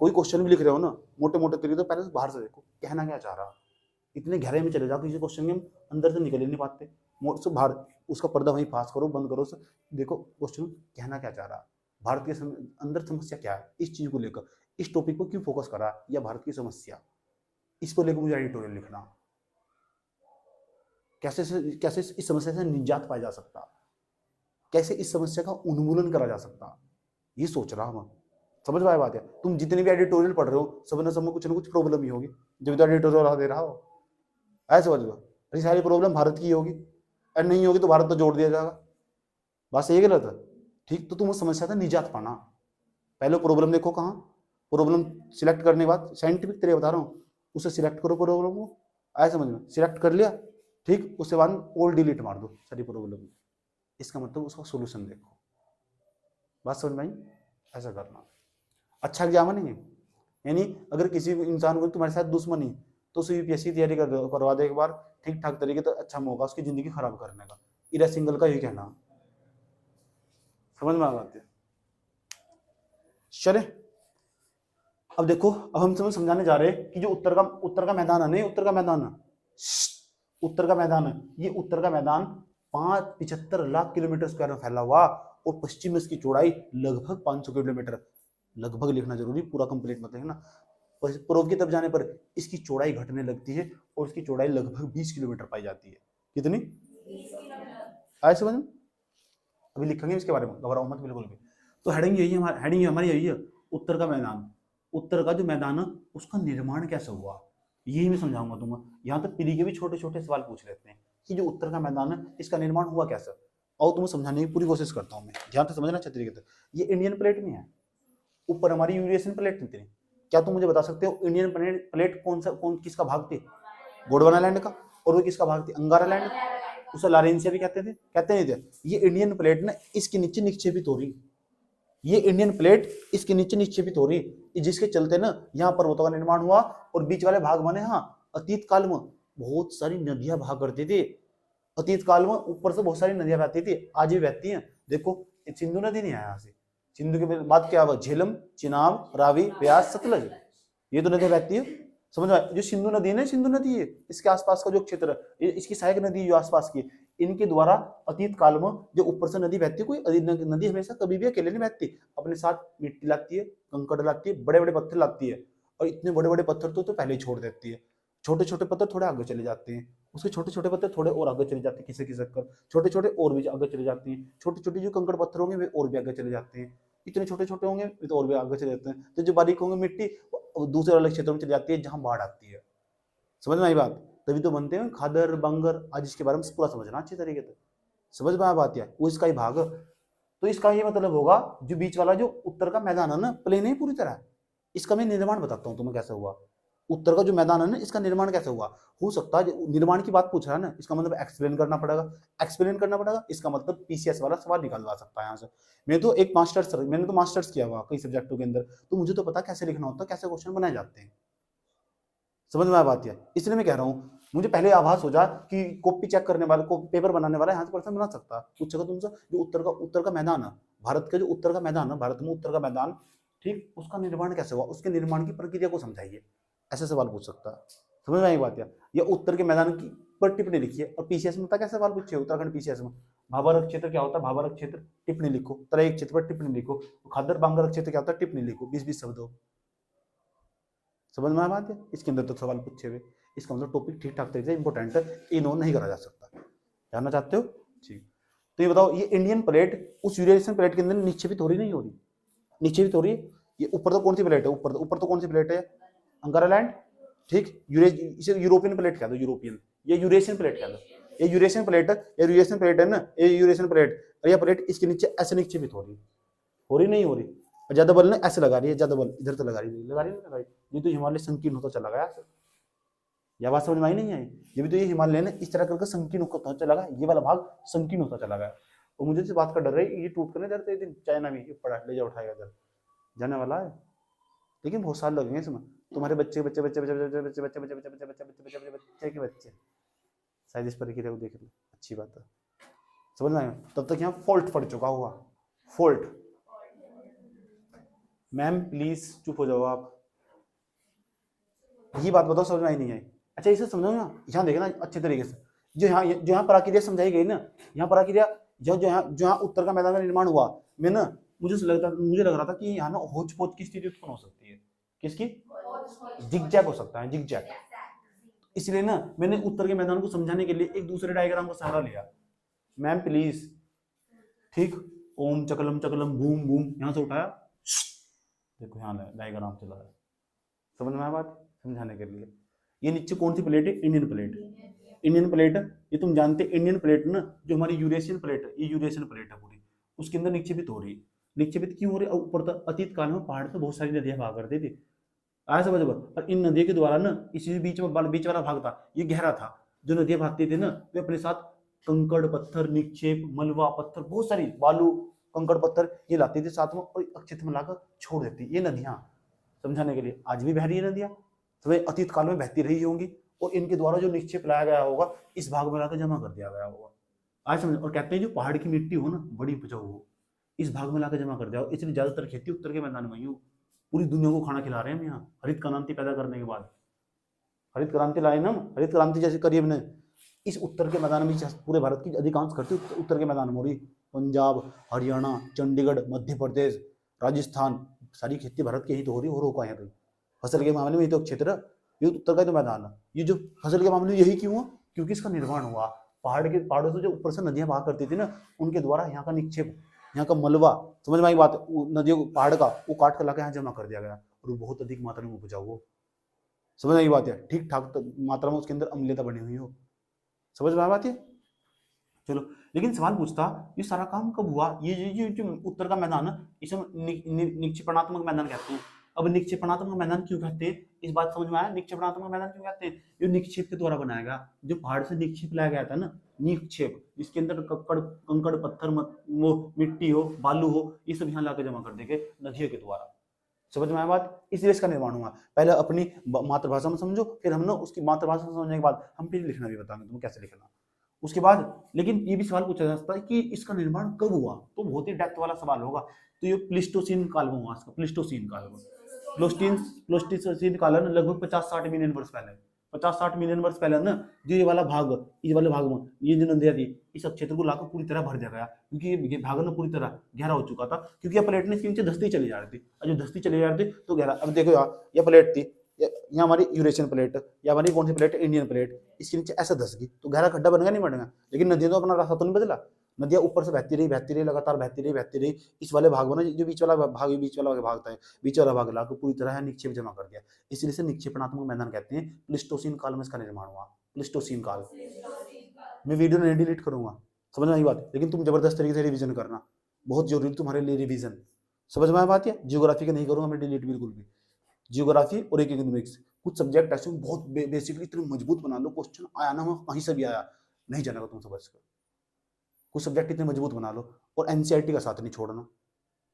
कोई क्वेश्चन भी लिख रहे हो ना मोटे मोटे तरीके, तो पहले बाहर से देखो कहना क्या चाह रहा। इतने गहरे में चले जाओ किसी क्वेश्चन के हम अंदर से निकल ही नहीं पाते, से बाहर उसका पर्दा वहीं पास करो, बंद करो, से देखो क्वेश्चन कहना क्या चाह रहा, भारत के अंदर समस्या क्या है, इस चीज को लेकर, इस टॉपिक को क्यों फोकस करा, या भारत की समस्या, इसको लेकर मुझे एडिटोरियल लिखना। कैसे कैसे इस समस्या से निजात पाया जा सकता, कैसे इस समस्या का उन्मूलन करा जा सकता, ये सोच रहा हूं। समझ में आया बात है? तुम जितने भी एडिटोरियल पढ़ रहे हो सब में कुछ ना कुछ प्रॉब्लम ही होगी, जब तो एडिटोरियल दे रहा हो। ऐसे समझ लो, अरे सारी प्रॉब्लम भारत की होगी, और नहीं होगी तो भारत तो जोड़ दिया जाएगा। बस ये गलत है। ठीक, तो तुम उस समस्या से निजात पाना, पहले प्रॉब्लम देखो कहाँ, प्रॉब्लम सिलेक्ट करने के बाद साइंटिफिक तरीके बता रहा हूँ, उसे सिलेक्ट करो प्रॉब्लम को। आए समझ में? सिलेक्ट कर लिया, ठीक, उसके बाद ऑल डिलीट मार दो सारी प्रॉब्लम, इसका मतलब उसका सोल्यूशन देखो। बात समझ में आई? ऐसा करना अच्छा एग्जाम नहीं है। यानी अगर किसी इंसान को तुम्हारे साथ दुश्मनी तो उसे यूपीएससी तैयारी करवा दे एक बार ठीक ठाक तरीके, तो अच्छा मौका उसकी जिंदगी खराब करने का। इरा सिंगल का यही कहना। समझ में आ जाती है? चले अब देखो, अब हम तुम्हें समझाने जा रहे हैं कि जो उत्तर का मैदान है, नहीं उत्तर का मैदान है, उत्तर का मैदान है, ये उत्तर का मैदान 75 लाख किलोमीटर स्क्वायर में फैला हुआ, और पश्चिम में इसकी चौड़ाई लगभग 500 किलोमीटर। लगभग लिखना जरूरी, पूरा कंप्लीट मत लिखना। पूर्व की तरफ जाने पर इसकी चौड़ाई घटने लगती है और इसकी चौड़ाई लगभग 20 किलोमीटर पाई जाती है। कितनी? आए समझ? अभी लिखेंगे इसके बारे में, घबराओ मत बिल्कुल भी। तो हेडिंग यही है, हेडिंग हमारी यही है, उत्तर का मैदान। उत्तर का जो मैदान है उसका निर्माण कैसे हुआ, यही मैं समझाऊंगा तुम्हें। यहाँ तक पीढ़ी के भी छोटे छोटे सवाल पूछ लेते हैं कि जो उत्तर का मैदान है इसका निर्माण हुआ कैसे, और तुम्हें समझाने की पूरी कोशिश करता हूँ मैं। ध्यान से समझना अच्छे तरीके से। ये इंडियन प्लेट में है, ऊपर हमारी यूरेशियन प्लेट थी। क्या तुम मुझे बता सकते हो इंडियन प्लेट किसका भाग थी? गोंडवाना लैंड का। और वो किसका भाग थी? अंगारा लैंड का। उसे लारेंसिया भी कहते थे, कहते नहीं थे? ये इंडियन प्लेट ना इसके नीचे निक्षेपित हो रही, ये इंडियन प्लेट इसके नीचे निक्षेपित हो रही, जिसके चलते ना यहाँ पर्वतों का निर्माण हुआ और बीच वाले भाग बने। हाँ, अतीत काल में बहुत सारी नदियां भाग करती थी, अतीत काल में ऊपर से बहुत सारी नदियां बहती थी, आज भी बहती हैं। देखो सिंधु नदी नहीं है यहाँ से, सिंधु के बाद क्या हुआ? झेलम, चिनाब, रावी, ब्यास, सतलज, ये तो नदियां बहती है। समझ में? जो सिंधु नदी है ना, सिंधु नदी है, इसके आसपास का जो क्षेत्र है, इसकी सहायक नदी जो आसपास की, इनके द्वारा अतीत काल में जो ऊपर से नदी बहती है, कोई नदी हमेशा कभी भी अकेले नहीं बहती, अपने साथ मिट्टी लाती है, कंकड़ लाती है, बड़े बड़े पत्थर लाती है, और इतने बड़े बड़े पत्थर तो पहले ही छोड़ देती है। छोटे छोटे पत्थर थोड़े आगे चले जाते हैं, उसके छोटे छोटे पत्थर थोड़े और आगे चले जाते हैं, किसे खिसक कर छोटे छोटे और भी आगे चले जाते हैं। छोटे छोटे जो कंकड़ पत्थर होंगे वे और भी आगे चले जाते हैं, इतने छोटे छोटे होंगे तो और भी आगे चले जाते हैं। तो जो बारीक होंगे मिट्टी दूसरे वाले क्षेत्रों में चली जाती है जहां बाढ़ आती है। समझ में आई बात? तभी तो बनते हैं खादर बंगर, आज इसके बारे में पूरा समझना अच्छी तरीके से। समझ में आ बात? है वो इसका ही भाग। तो इसका ये मतलब होगा जो बीच वाला जो उत्तर का मैदान है ना, प्लेन है पूरी तरह। इसका मैं निर्माण बताता हूँ तुम्हें कैसे हुआ। उत्तर का जो मैदान है ना, इसका निर्माण कैसे हुआ। हो सकता है निर्माण की बात पूछ रहा है ना, इसका मतलब एक्सप्लेन करना पड़ेगा। एक्सप्लेन करना पड़ेगा, इसका मतलब पीसीएस वाला सवाल निकालवा सकता है यहाँ से। मैंने तो मास्टर्स किया हुआ कई सब्जेक्टों के अंदर, तो मुझे तो पता कैसे लिखना होता है, कैसे क्वेश्चन बनाए जाते हैं। समझ में आ बात है? इसलिए मैं कह रहा हूँ मुझे पहले आभास हो जा कि कॉपी चेक करने वाले को पेपर बनाने वाला यहाँ से क्वेश्चन बना सकता है। पूछेगा तुमसे जो उत्तर का मैदान है, भारत का जो उत्तर का मैदान है, भारत में उत्तर का मैदान, ठीक, उसका निर्माण कैसे हुआ, उसके निर्माण की प्रक्रिया को समझाइए, ऐसे सवाल पूछ सकता है। समझ में आई बात? या उत्तर के मैदान की पर टिप्पणी लिखिए। और पीसीएस में पता कैसे सवाल पूछे उत्तराखंड पीसीएस में, भाबारक क्षेत्र क्या होता है, भाबारक क्षेत्र टिप्पणी लिखो, तराई क्षेत्र पर टिप्पणी लिखो, खादर बांगरक क्षेत्र क्या होता है टिप्पणी लिखो, 20-20 शब्दों। समझ में आ बात है? इसके अंदर तो सवाल पूछे हुए, इसका मतलब टॉपिक ठीक ठाक तरीके से इंपॉर्टेंट है, इग्नोर नहीं करा जा सकता। जानना चाहते हो? ठीक। तो ये बताओ, ये इंडियन प्लेट उस यूरेशियन प्लेट के अंदर निक्षेपित हो रही नहीं हो रही? निक्षेपित हो रही है। ये ऊपर तो कौन सी प्लेट है, ऊपर तो कौन सी प्लेट है, अंगारा लैंड, ठीक। इसे यूरोपियन प्लेट कह दो, यूरोपियन, ये यूरेशियन प्लेट कह दो। ये यूरेशियन प्लेट है, ये यूरेशियन प्लेट है ना, ये यूरेशियन प्लेट, और ये प्लेट इसके नीचे ऐसे निक्षेपित हो रही नहीं हो रही? ज्यादा बल ने ऐसे लगा रही है, ज्यादा बल इधर तो लगा रही है, लगा रही ये तो हिमालय संकीर्ण होता चला गया। यह बात समझ में आई नहीं आई? ये भी तो ये हिमालय ने इस तरह करके संकीर्ण होता चला गया, ये वाला भाग संकीर्ण होता चला गया। और मुझे इस बात का डर है, ये टूट कर नहीं डरते दिन चाइना में पड़ा ले जा उठाएगा इधर जाने वाला है, लेकिन बहुत साल लगेंगे इसमें। तुम्हारे बच्चे बच्चे बच्चे बच्चे बच्चे बच्चे बच्चे बच्चे बच्चे बच्चे बच्चे बच्चे बच्चे बच्चे के बच्चे शायद इस प्रक्रिया को देख लो, अच्छी बात है। समझ में आया? तब तक यहाँ फॉल्ट पड़ चुका हुआ, फॉल्ट। मैम प्लीज चुप हो जाओ आप, ये बात बताओ समझ में आई नहीं आई? अच्छा इसे समझो ना, यहाँ देखना अच्छे तरीके से, जो यहाँ प्रक्रिया समझाई गई ना, यहाँ प्रक्रिया जो यहाँ उत्तर का मैदान का निर्माण हुआ, मैं ना मुझे लग रहा था कि यहाँ ना होच पोच की स्थिति उत्पन्न हो सकती है। किसकी? जिगजैग हो सकता है, जिगजैग। इसलिए ना मैंने उत्तर के मैदान को समझाने के लिए एक दूसरे डायग्राम का सहारा लिया। मैम प्लीज, ठीक, ओम चकलम चकलम बूम बूम, यहाँ से उठाया, देखो यहाँ डायग्राम चला है। समझ में आया बात? समझाने के लिए। ये नीचे कौन सी प्लेट है? Indian plate. इंडियन प्लेट, ये तुम जानते इंडियन प्लेट ना, जो हमारी यूरेशियन प्लेट है, ये यूरेशियन प्लेट है पूरी, उसके अंदर निक्षेपित हो रही है। निक्षेपित क्यों हो रही है? ऊपर तक अतीत काल में पहाड़ से बहुत सारी नदियां भाग करती थी, आया समझ में? और इन नदियों के द्वारा ना, इसी बीच वाला भाग था, ये गहरा था, जो नदियां भागती थी ना, वे अपने साथ कंकड़ पत्थर निक्षेप, मलबा पत्थर, बहुत सारी बालू कंकड़ पत्थर ये लाती थी साथ में, और अक्षित में लाकर छोड़ देती ये नदियां। समझाने के लिए आज भी बह रही है नदियां, तो वे अतीत काल में बहती रही होंगी, और इनके द्वारा जो निक्षेप लाया गया होगा इस भाग में लाकर जमा कर दिया गया होगा। आज समझ। और कहते हैं जो पहाड़ की मिट्टी हो ना, बड़ी उपजाऊ हो, इस भाग में लाकर जमा कर दिया हो, इसलिए ज्यादातर खेती उत्तर के मैदान में ही हो। पूरी दुनिया को खाना खिला रहे हैं हम यहाँ, हरित क्रांति पैदा करने के बाद। हरित क्रांति लाए ना, हरित क्रांति जैसे करिए हमने, इस उत्तर के मैदान में पूरे भारत की अधिकांश खेती उत्तर के मैदान में हो रही। पंजाब, हरियाणा, चंडीगढ़, मध्य प्रदेश, राजस्थान, सारी खेती भारत की ही तो हो रही, और कहाँ है? फसल के मामले में ये तो क्षेत्र, ये उत्तर का तो मैदान है। ये जो फसल के मामले में यही क्यों हुआ? क्योंकि इसका निर्माण हुआ, पहाड़ों से जो ऊपर से नदियां बहा करती थी ना, उनके द्वारा यहाँ का निक्षेप, यहाँ का मलबा, समझ में आई बात? नदियों पहाड़ का वो काट कर लाकर यहाँ जमा कर दिया गया, और वो बहुत अधिक मात्रा में उपजाऊ हो। समझ में आई बात है? ठीक ठाक मात्रा में उसके अंदर अम्लता बनी हुई हो। समझ में आई बात है? चलो, लेकिन सवाल पूछता ये सारा काम कब हुआ? ये जो उत्तर का मैदान है, इसे निक्षेपणात्मक मैदान कहते हैं। अब निक्षेपणात्मक मैदान क्यों कहते हैं? इस बात समझ में आया? निक्षेपणात्मक मैदान क्यों कहते हैं? जो निक्षेप के द्वारा बनाया गया, जो पहाड़ से निक्षेप लाया गया था ना, निक्षेप, जिसके अंदर कंकड़ पत्थर मिट्टी हो, बालू हो, ये सब यहाँ लाकर जमा कर देंगे नदियों के द्वारा। समझ में आया बात? इसलिए इसका निर्माण हुआ। पहले अपनी मातृभाषा में समझो, फिर हम ना उसकी मातृभाषा समझने के बाद हम फिर लिखना भी बताएंगे तुम्हें कैसे लिखना उसके बाद। लेकिन ये भी सवाल पूछा जा सकता है कि इसका निर्माण कब हुआ, तो बहुत ही डेप्थ वाला सवाल होगा। तो ये प्लीस्टोसीन काल में हुआ, इसका प्लीस्टोसीन काल में। प्लीस्टोसीन काल है लगभग 50-60 मिलियन वर्ष पहले, 50-60 मिलियन वर्ष पहले ना, जो ये वाला भाग में ये जो नदियां थी, इस क्षेत्र को लाकर पूरी तरह भर दिया गया, क्योंकि ये भाग ना पूरी तरह गहरा हो चुका था, क्योंकि यह प्लेट ने इसके नीचे धंसती चली जा रही थी, और जो धंसती चली जा रही थी तो गहरा। अब देखो यार, यह प्लेट थी, यहाँ हमारी यूरेशियन प्लेट, या हमारी कौन सी प्लेट? Indian plate. इसके नीचे ऐसा धस गई तो गहरा खड्डा बनेगा नहीं बनेगा? लेकिन नदियों तो अपना रास्ता तो नहीं बदला, नदियां ऊपर से बहती रही लगातार बहती रही। इस वाले भाग में ना जो बीच वाला भाग था, बीच वाला भाग लाकर पूरी तरह निक्षेप जमा कर दिया। इसलिए से निक्षेपणात्मक मैदान कहते हैं। प्लीस्टोसीन काल में इसका निर्माण हुआ। प्लीस्टोसीन काल। मैं वीडियो नहीं डिलीट करूंगा, समझ में आई बात। लेकिन तुम जबरदस्त तरीके से रिवीजन करना, बहुत जरूरी तुम्हारे लिए रिवीजन। समझ में आई बात है। जियोग्राफी का नहीं करूंगा मैं डिलीट बिल्कुल भी। जियोग्राफी और इकोनॉमिक्स कुछ सब्जेक्ट ऐसे बहुत बेसिकली इतने मजबूत बना लो, क्वेश्चन आया ना कहीं से भी आया नहीं जानेगा तुम समझ कर। कुछ सब्जेक्ट इतने मजबूत बना लो और एनसीईआरटी का साथ नहीं छोड़ना।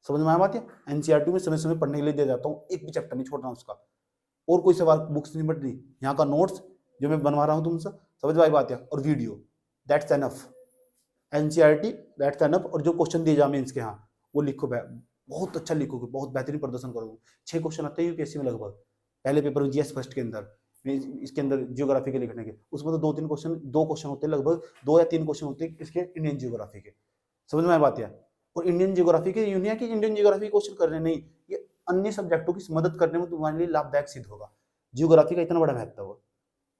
समझ में आया बात है। एनसीईआरटी में समय समय पढ़ने के लिए दे जाता हूँ, एक भी चैप्टर नहीं छोड़ना उसका। और कोई सवाल बुक्स नहीं पढ़नी, यहाँ का नोट्स जो मैं बनवा रहा हूँ तुमसे, समझ में आई बात है, और video, that's enough. NCERT that's enough. और जो क्वेश्चन दिए जा मेंस के यहाँ वो लिखो, बहुत अच्छा लिखोगे, बहुत बेहतरीन प्रदर्शन करोगे। 6 क्वेश्चन आते हैं यूपीएससी में लगभग, पहले पेपर में जीएस फर्स्ट के अंदर, इसके अंदर जियोग्राफी के लिखने के, उसमें तो 2 क्वेश्चन होते हैं, लगभग 2 या 3 क्वेश्चन होते हैं इसके इंडियन जियोग्राफी के। समझ में आई बात है। और इंडियन जियोग्राफी के यूनिया की इंडियन जियोग्राफी क्वेश्चन करने नहीं, ये अन्य सब्जेक्टों की मदद करने में तुम्हारे लिए लाभदायक सिद्ध होगा। जियोग्राफी का इतना बड़ा महत्व है।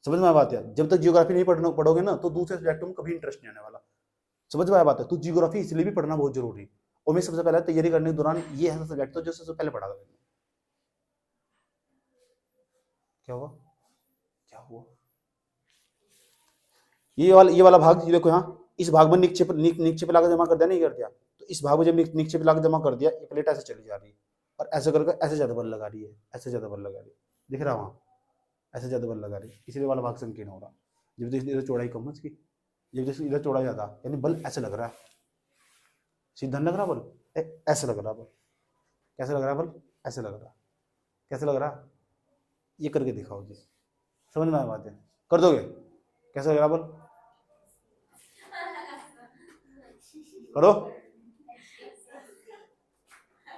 समझ में आई बात है। जब तक जियोग्राफी नहीं पढ़ोगे ना तो दूसरे सब्जेक्टों में कभी इंटरेस्ट नहीं आने वाला। समझ में आई बात है। तो जियोग्राफी इसलिए भी पढ़ना बहुत जरूरी। और मैं सबसे पहले तैयारी करने के दौरान ये ऐसा सब्जेक्ट था जो सबसे पहले पढ़ा था। क्या हुआ, क्या हुआ? ये वाला भाग देखो, यहाँ इस भाग में निक्षेप लाकर जमा कर दिया, नहीं कर दिया। तो इस भाग में जब निक्षेप लाकर जमा कर दिया, ये प्लेट ऐसे चली जा रही है और ऐसे करके ऐसे ज्यादा बल लगा रही है, ऐसे ज्यादा बल लगा रही है, दिख रहा है वहां, ऐसे ज्यादा बल लगा रही है, इसलिए वाला भाग संकीर्ण हो रहा। जब इधर चौड़ाई कम है इसकी, जब इधर चौड़ाई ज्यादा, यानी बल ऐसे लग रहा है, सीधा लग रहा बल, ऐसे लग रहा बल। कैसे लग रहा है बल? ऐसे लग रहा। कैसे लग रहा? ये करके दिखाओ जी, समझ में आया बात है, कर दोगे? कैसे लग रहा बल? करो।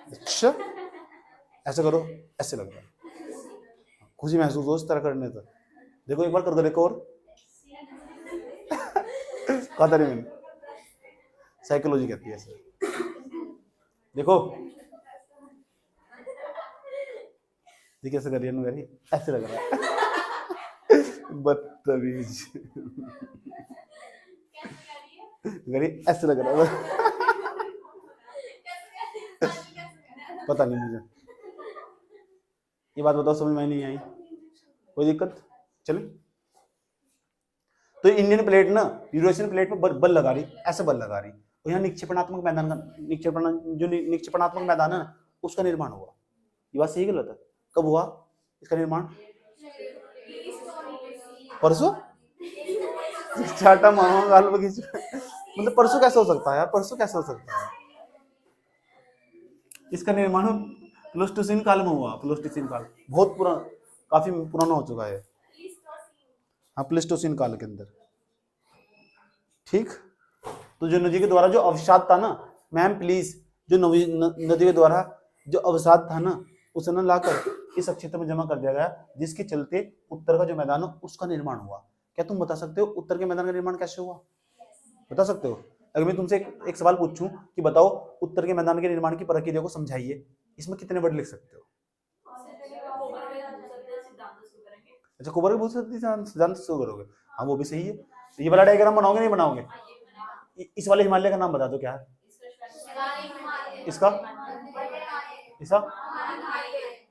अच्छा, ऐसे करो, ऐसे लग रहा है, खुशी महसूस हो इस तरह करने से। देखो एक बार कर दो, देखो और कहा था नहीं मैंने, साइकोलॉजी कहती है ऐसे। देखो कैसे कर रही है, ऐसे लग रहा है बदतमीज, ऐसे लग रहा है पता नहीं मुझे, ये बात बताओ समझ में नहीं आई, कोई दिक्कत? चले। तो इंडियन प्लेट ना यूरेशियन प्लेट पर बल लगा रही, ऐसे बल लगा रही, और यहाँ निक्षेपणात्मक मैदान का निक्षेपणात्मक मैदान है ना, उसका निर्माण हुआ। ये बात सही गलत है? कब हुआ इसका निर्माण? परसों? चाटा मामा गाल बगीचा, मतलब परसों कैसे हो सकता है यार, परसों कैसे हो सकता है? इसका निर्माण प्लीस्टोसीन काल में हुआ। प्लीस्टोसीन काल बहुत पुराना, काफी पुराना हो चुका है। हाँ, प्लीस्टोसीन काल के अंदर, ठीक। तो जो नदी के द्वारा जो अवसाद था ना, मैम प्लीज, जो नदी के द्वारा जो अवसाद था ना, उसे न लाकर इस क्षेत्र में जमा कर दिया गया, जिसके चलते उत्तर का जो मैदान है उसका निर्माण हुआ। क्या तुम बता सकते हो उत्तर के मैदान का निर्माण कैसे हुआ? बता सकते हो? अगर मैं तुमसे एक सवाल पूछूं कि बताओ उत्तर के मैदान के निर्माण की प्रक्रिया को समझाइए, इसमें कितने वर्ड लिख सकते हो? अच्छा, कोबर के बहुत सिद्धांत शुरू करोगे? हाँ, वो भी सही है। ये वाला डायग्राम बनाओगे नहीं बनाओगे? इस वाले हिमालय का नाम बता दो, क्या है इसका?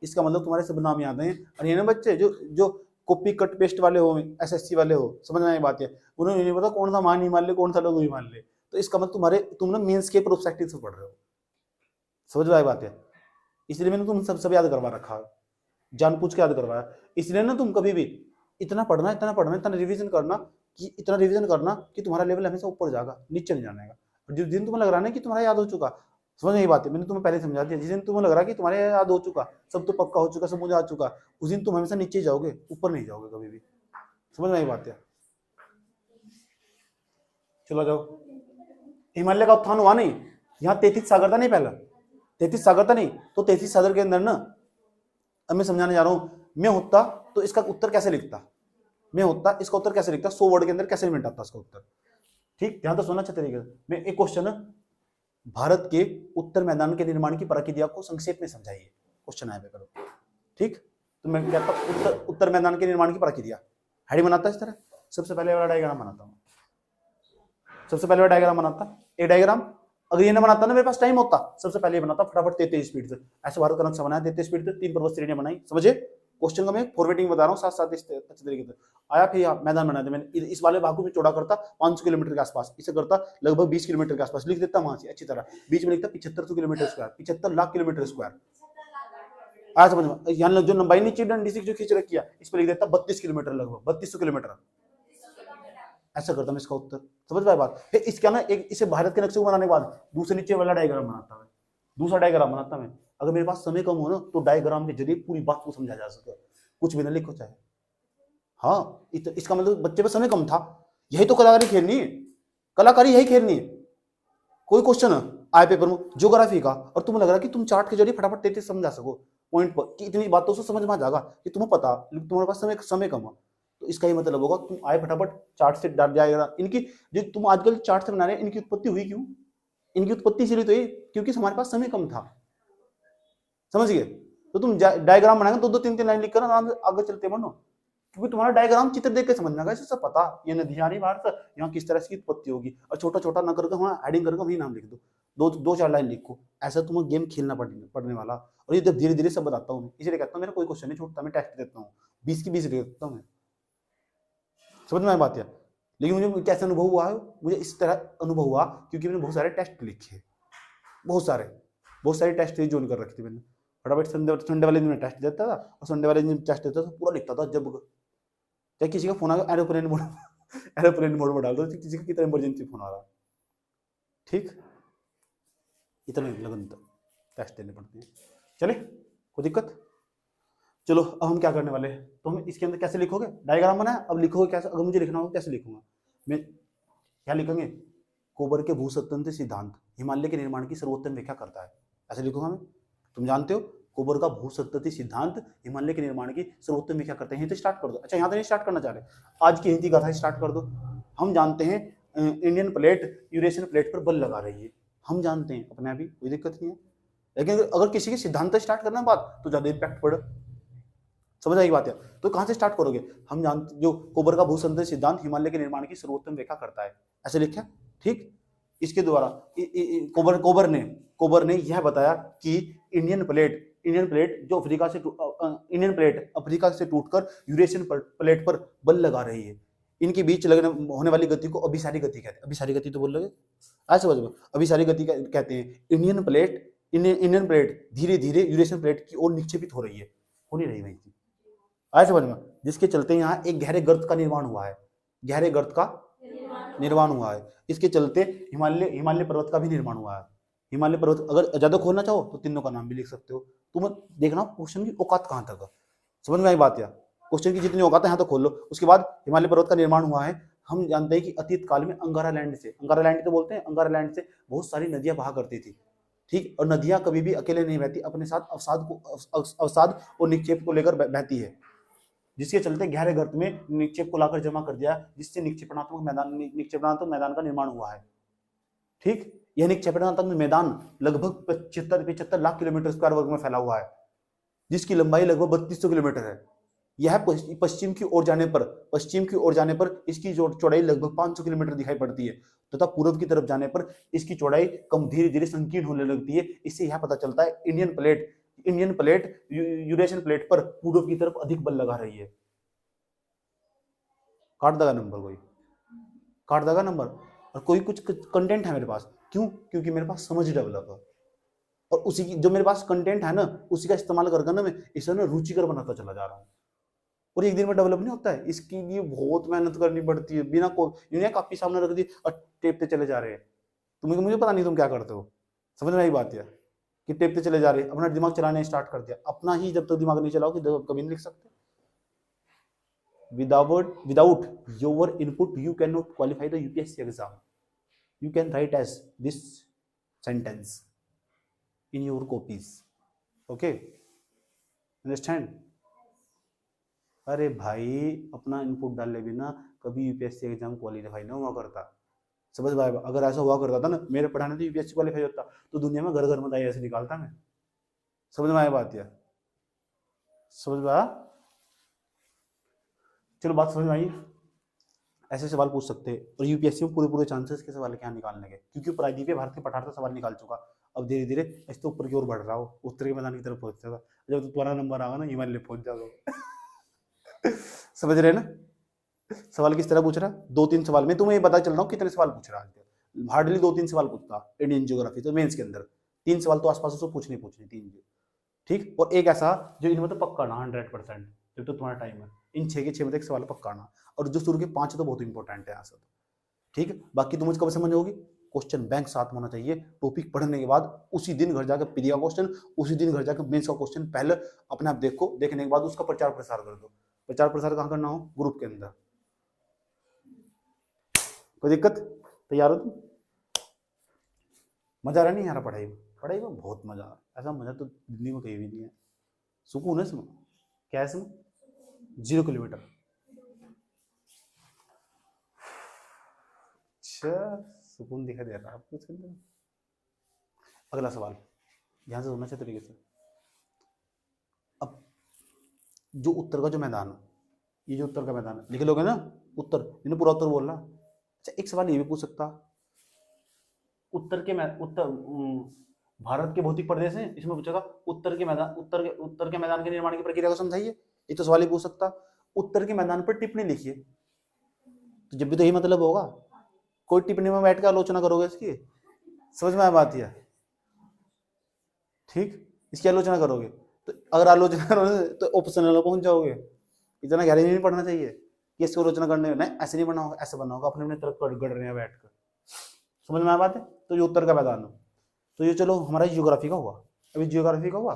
इसका मतलब तुम्हारे सब नाम याद हैं। और ये ना बच्चे जो कॉपी कट पेस्ट वाले हो, एसएससी वाले हो, समझ में आई बात है, उन्हें नहीं पता कौन सा मान हिमालय, कौन सा लघु हिमालय। तो इसका मतलब तुम ना मेंस के प्रोस्पेक्टिव से पढ़ रहे हो, समझ में आई बात है। इसलिए मैंने तुम सब याद करवा रखा है, जानबूझ के याद करवाया। इसलिए ना तुम कभी भी इतना पढ़ना, इतना रिवीजन करना कि तुम्हारा लेवल हमेशा ऊपर जाएगा, नीचे नहीं जाने का। और जिस दिन तुम्हें लग रहा है कि तुम्हारा याद हो चुका, समझ नहीं बात है, मैंने तुम्हें पहले समझा दिया, जिस दिन तुम्हें लग रहा है कि तुम्हारे याद हो चुका, सब तो पक्का हो चुका, सब मुझे आ चुका, उस दिन तुम हमेशा नीचे जाओगे, ऊपर नहीं जाओगे कभी भी। समझ में आई बात है? चलो जाओ। हिमालय का उत्थान हुआ नहीं, यहाँ 33 सागर था नहीं, पहला 33 सागर था नहीं, तो 33 सागर के अंदर ना, अब मैं समझाने जा रहा हूं, मैं होता तो इसका उत्तर कैसे लिखता, मैं होता इसका उत्तर कैसे लिखता, 100 वर्ड के अंदर कैसे मिनट आता इसका उत्तर। ठीक, ध्यान तो सुनना अच्छा तरीके से। मैं एक क्वेश्चन, भारत के उत्तर मैदान के निर्माण की प्रक्रिया को संक्षेप में समझाइए, क्वेश्चन आया करो। ठीक, तो मैं कहता उत्तर मैदान के निर्माण की प्रक्रिया, हेडिंग बनाता इस तरह, सबसे पहले वाला डायग्राम बनाता हूं, सबसे पहले वाला डायग्राम बनाता एक डायग्राम। अगर ये ना बनाता ना, मेरे पास टाइम होता, सबसे पहले बनाता फटाफट 33 स्पीड से। ऐसे भारत का नक्शा बनाया 33 स्पीड से, 3 पर्वत श्रेणियां बनाई, समझे? क्वेश्चन का मैं फॉरवर्डिंग बता रहा हूँ, साथ साथ इस अच्छे तरीके से आया। फिर मैदान बना दिया मैंने, इस वाले भाग को भी चौड़ा करता 500 किलोमीटर के आसपास, इसे करता लगभग 20 किलोमीटर के आसपास, लिख देता वहां से अच्छी तरह, बीच में लिखता 7500 kilometre square, 75 lakh kilometre square. आया समझ में? यहाँ जो लंबाई नीचे डंडी से जो खींच रखी है, इस पर लिख देता 32 किलोमीटर, लगभग 3200 किलोमीटर। ऐसा करता मैं इसका उत्तर, समझ पाए बात? फिर इसका ना एक, इसे भारत के नक्शे को बनाने के बाद दूसरे नीचे वाला डायग्राम बनाता मैं, दूसरा डायग्राम बनाता मैं। अगर मेरे पास समय कम हो ना, तो डायग्राम के जरिए पूरी बात को समझा जा सकता है, कुछ भी ना लिखो चाहे। हाँ, इसका मतलब बच्चे पर समय कम था, यही तो कलाकारी खेलनी है, कलाकारी यही खेलनी है। कोई क्वेश्चन आए पेपर में ज्योग्राफी का, और तुम्हें लग रहा है कि तुम चार्ट के जरिए फटाफट 33 समझा सको पॉइंट पर, कि इतनी बातों से समझ में आ जाएगा कि तुम्हें पता, तुम्हारे पास समय कम है, तो इसका ही मतलब होगा तुम आए फटाफट चार्ट से डाल जाएगा। इनकी जो तुम आजकल चार्ट से बना रहे हैं, इनकी उत्पत्ति हुई क्यों? इनकी उत्पत्ति इसलिए तो ये क्योंकि हमारे पास समय कम था, समझ गए? तो तुम डायग्राम बनाएंगे, 2-2 3-3 लाइन लिखकर आराम से आगे चलते बनो, क्योंकि तुम्हारा डायग्राम चित्र देख के समझना, इसे सब पता, ये नदियां नहीं भारत, यहाँ किस तरह की उत्पत्ति होगी, और छोटा छोटा ना करके वहाँ हेडिंग करके वही नाम लिख दो, 2-4 लाइन लिखो। ऐसा तुम्हें गेम खेलना पड़ने वाला, और ये जब धीरे धीरे सब बताता हूँ, इसलिए कहता हूँ मेरा कोई क्वेश्चन नहीं छूटता, मैं टेस्ट देता हूँ 20 की 20 देता हूँ मैं, समझ में आई बात है? लेकिन मुझे कैसे अनुभव हुआ है? मुझे इस तरह अनुभव हुआ क्योंकि मैंने बहुत सारे टेस्ट लिखे, बहुत सारे टेस्ट ज्वाइन कर रखी थी मैंने। फटाफट संडे वाले दिन में टेस्ट देता था, और संडे वाले दिन टेस्ट देता था, पूरा लिखता था। जब चाहे किसी का फोन आ गया, एरोप्लेन मोड में डाल दो, किसी का कितना इमरजेंसी फोन आ रहा, ठीक, इतने लगन टेस्ट देने पड़ते हैं। चले, कोई दिक्कत? चलो अब हम क्या करने वाले हैं, तो हम इसके अंदर कैसे लिखोगे? डायग्राम बनाया, अब लिखोगे कैसे? अगर मुझे लिखना होगा कैसे लिखूंगा मैं? क्या लिखेंगे? कोबर के भूस्वतंत्र सिद्धांत हिमालय के निर्माण की सर्वोत्तम व्याख्या करता है, ऐसे लिखूंगा मैं। तुम जानते हो कोबर का भूस्वतंत्र सिद्धांत हिमालय के निर्माण की सर्वोत्तम व्याख्या करते हैं। यहीं तो स्टार्ट कर दो। अच्छा, यहाँ तो नहीं स्टार्ट करना चाह रहे, आज की हिंदी गाथा स्टार्ट कर दो। हम जानते हैं इंडियन प्लेट यूरेशियन प्लेट पर बल लगा रही है, हम जानते हैं अपने अभी, कोई दिक्कत नहीं है। लेकिन अगर किसी के सिद्धांत स्टार्ट करना बात, तो ज्यादा इम्पैक्ट पड़े, समझ आई बात है? तो कहां से स्टार्ट करोगे? हम जानते जो कोबर का भूसंतरण सिद्धांत हिमालय के निर्माण की सर्वोत्तम व्याख्या करता है, ऐसे लिखा, ठीक। इसके द्वारा कोबर ने यह बताया कि इंडियन प्लेट जो अफ्रीका से टूटकर यूरेशियन प्लेट पर बल लगा रही है, इनके बीच लगने होने वाली गति को अभिसारी गति कहते हैं। अभिसारी गति तो बोल रहे, ऐसे समझ, अभिसारी गति कहते हैं। इंडियन प्लेट धीरे धीरे यूरेशियन प्लेट की ओर निक्षेपित हो रही है, हो नहीं रही भाई, आया समझ में? जिसके चलते यहाँ एक गहरे गर्त का निर्माण हुआ है, गहरे गर्त का निर्माण हुआ है। इसके चलते हिमालय पर्वत का भी निर्माण हुआ है। हिमालय पर्वत अगर ज्यादा खोलना चाहो तो तीनों का नाम भी लिख सकते हो। तुम देखना क्वेश्चन की औकात कहां तक है, समझ में आई बात? या क्वेश्चन की जितनी औकात है यहाँ तो खोल लो। उसके बाद हिमालय पर्वत का निर्माण हुआ है। हम जानते हैं कि अतीत काल में अंगारा लैंड तो बोलते हैं, अंगारा लैंड से बहुत सारी नदियां बहा करती थी, ठीक। और नदियां कभी भी अकेले नहीं बहती, अपने साथ अवसाद और निक्षेप को लेकर बहती है, जिसके चलते गहरे गर्त में निक्षेप को लाकर जमा कर दिया, जिससे निक्षेपणात्मक मैदान का निर्माण हुआ है, ठीक। यह निक्षेपणात्मक मैदान लगभग 75 लाख किलोमीटर स्क्वायर वर्ग में फैला हुआ है, जिसकी लंबाई लगभग 3200 किलोमीटर है। यह पश्चिम की ओर जाने पर इसकी चौड़ाई लगभग 500 किलोमीटर दिखाई पड़ती है, तथा पूर्व की तरफ जाने पर इसकी चौड़ाई कम धीरे धीरे संकीर्ण होने लगती है। इससे यह पता चलता है इंडियन प्लेट यूरेशियन प्लेट पर पूर्व की तरफ अधिक बल लगा रही है। काट देगा नंबर, और कोई कुछ कंटेंट है मेरे पास, क्यों? क्योंकि मेरे पास समझ डेवलप है, और उसी की जो मेरे पास कंटेंट है ना, उसी का इस्तेमाल करके ना मैं इसे ना रुचिकर बनाता चला जा रहा हूँ। और एक दिन में डेवलप नहीं होता है, इसके लिए बहुत मेहनत करनी पड़ती है। बिना यूनियन कॉपी सामने रख दी और टेपते चले जा रहे हैं। मुझे पता नहीं तुम क्या करते हो, समझ में आई बात है? कि टेपते चले जा रहे हैं, अपना दिमाग चलाने स्टार्ट कर दिया। अपना ही जब तक दिमाग नहीं चलाओगे कभी नहीं लिख सकते। without your input you cannot qualify the UPSC exam. You can write as this sentence in your copies, okay, understand? अरे भाई, अपना इनपुट डालने बिना कभी यूपीएससी एग्जाम क्वालिफाई नहीं हुआ करता, समझ भाई? अगर ऐसा हुआ करता था ना, मेरे पढ़ाने से यूपीएससी क्वालिफाई होता, तो दुनिया में घर घर में ऐसे निकालता मैं, समझ में आया बात? या समझ में आया? चलो बात समझ में आई? ऐसे सवाल पूछ सकते हैं। और यूपीएससी में पूरे पूरे चांसेस के सवाल क्या निकालने के, क्योंकि प्रायद्वीप भारत के पठार से सवाल निकाल चुका। अब धीरे धीरे इस तो ऊपर की ओर बढ़ रहा हो, उत्तर के मैदान की तरफ पहुंच जाएगा। जब तो तुम्हारा नंबर आएगा ना, हिमालय पहुंच जाओगे। समझ रहे हैं ना सवाल किस तरह पूछ रहा है? 2-3 सवाल में तुम्हें ये पता चल रहा हूँ कितने सवाल पूछ रहा है। हार्डली 2-3 सवाल पूछता इंडियन ज्योग्राफी तो मेंस के अंदर 3 सवाल तो आसपास उसको पूछने 3। ठीक, और एक ऐसा जो इनमें तो पक्का ना 100%, जब तो तुम्हारा टाइम है इन 6 के 6 में से एक सवाल पक्का ना, और जो शुरू के 5 तो बहुत इंपॉर्टेंट है यहाँ से। ठीक है, बाकी तुम मुझे कब समझ होगी, क्वेश्चन बैंक साथ में होना चाहिए। टॉपिक पढ़ने के बाद उसी दिन घर जाकर पीडी का क्वेश्चन, उसी दिन घर जाकर मेंस का क्वेश्चन पहले अपने आप देखो, देखने के बाद उसका प्रचार प्रसार कर दो। प्रचार प्रसार कहाँ करना हो? ग्रुप के अंदर। कोई दिक्कत? तैयार हो तुम? मजा आ रहा नहीं यार पढ़ाई में? पढ़ाई में बहुत मजा आ रहा है, ऐसा मजा तो जिंदगी में कहीं भी नहीं है। सुकून है इसमें। क्या है इसमें? 0 किलोमीटर। अच्छा, सुकून दिखाई दे रहा है आपको इसके अंदर। अगला सवाल ध्यान से सुनना चाहिए तरीके से। अब जो उत्तर का जो मैदान है, ये जो उत्तर का मैदान है लिख लोगे ना, उत्तर, मैंने पूरा उत्तर बोल रहा। अच्छा, एक सवाल ये भी पूछ सकता, भारत के भौतिक प्रदेश है, इसमें पूछेगा उत्तर के मैदान के निर्माण की प्रक्रिया को समझाइए। ये तो सवाल ही पूछ सकता। उत्तर के मैदान पर टिप्पणी लिखिए, तो जब भी तो यही मतलब होगा, कोई टिप्पणी में बैठ कर आलोचना करोगे इसकी, समझ में आ बात है? ठीक, इसकी आलोचना करोगे तो अगर आलोचना करोगे तो ऑप्शनल पहुंच जाओगे। इतना गहरे नहीं पढ़ना चाहिए कि इसको आलोचना करने में, नहीं ऐसे नहीं बना होगा, ऐसे बना होगा, अपने अपने तरफ गड़ रहे हैं बैठ कर। समझ में आ बात है? तो ये उत्तर का मैदान है। तो ये चलो हमारा जियोग्राफी का हुआ, अभी जियोग्राफी का हुआ।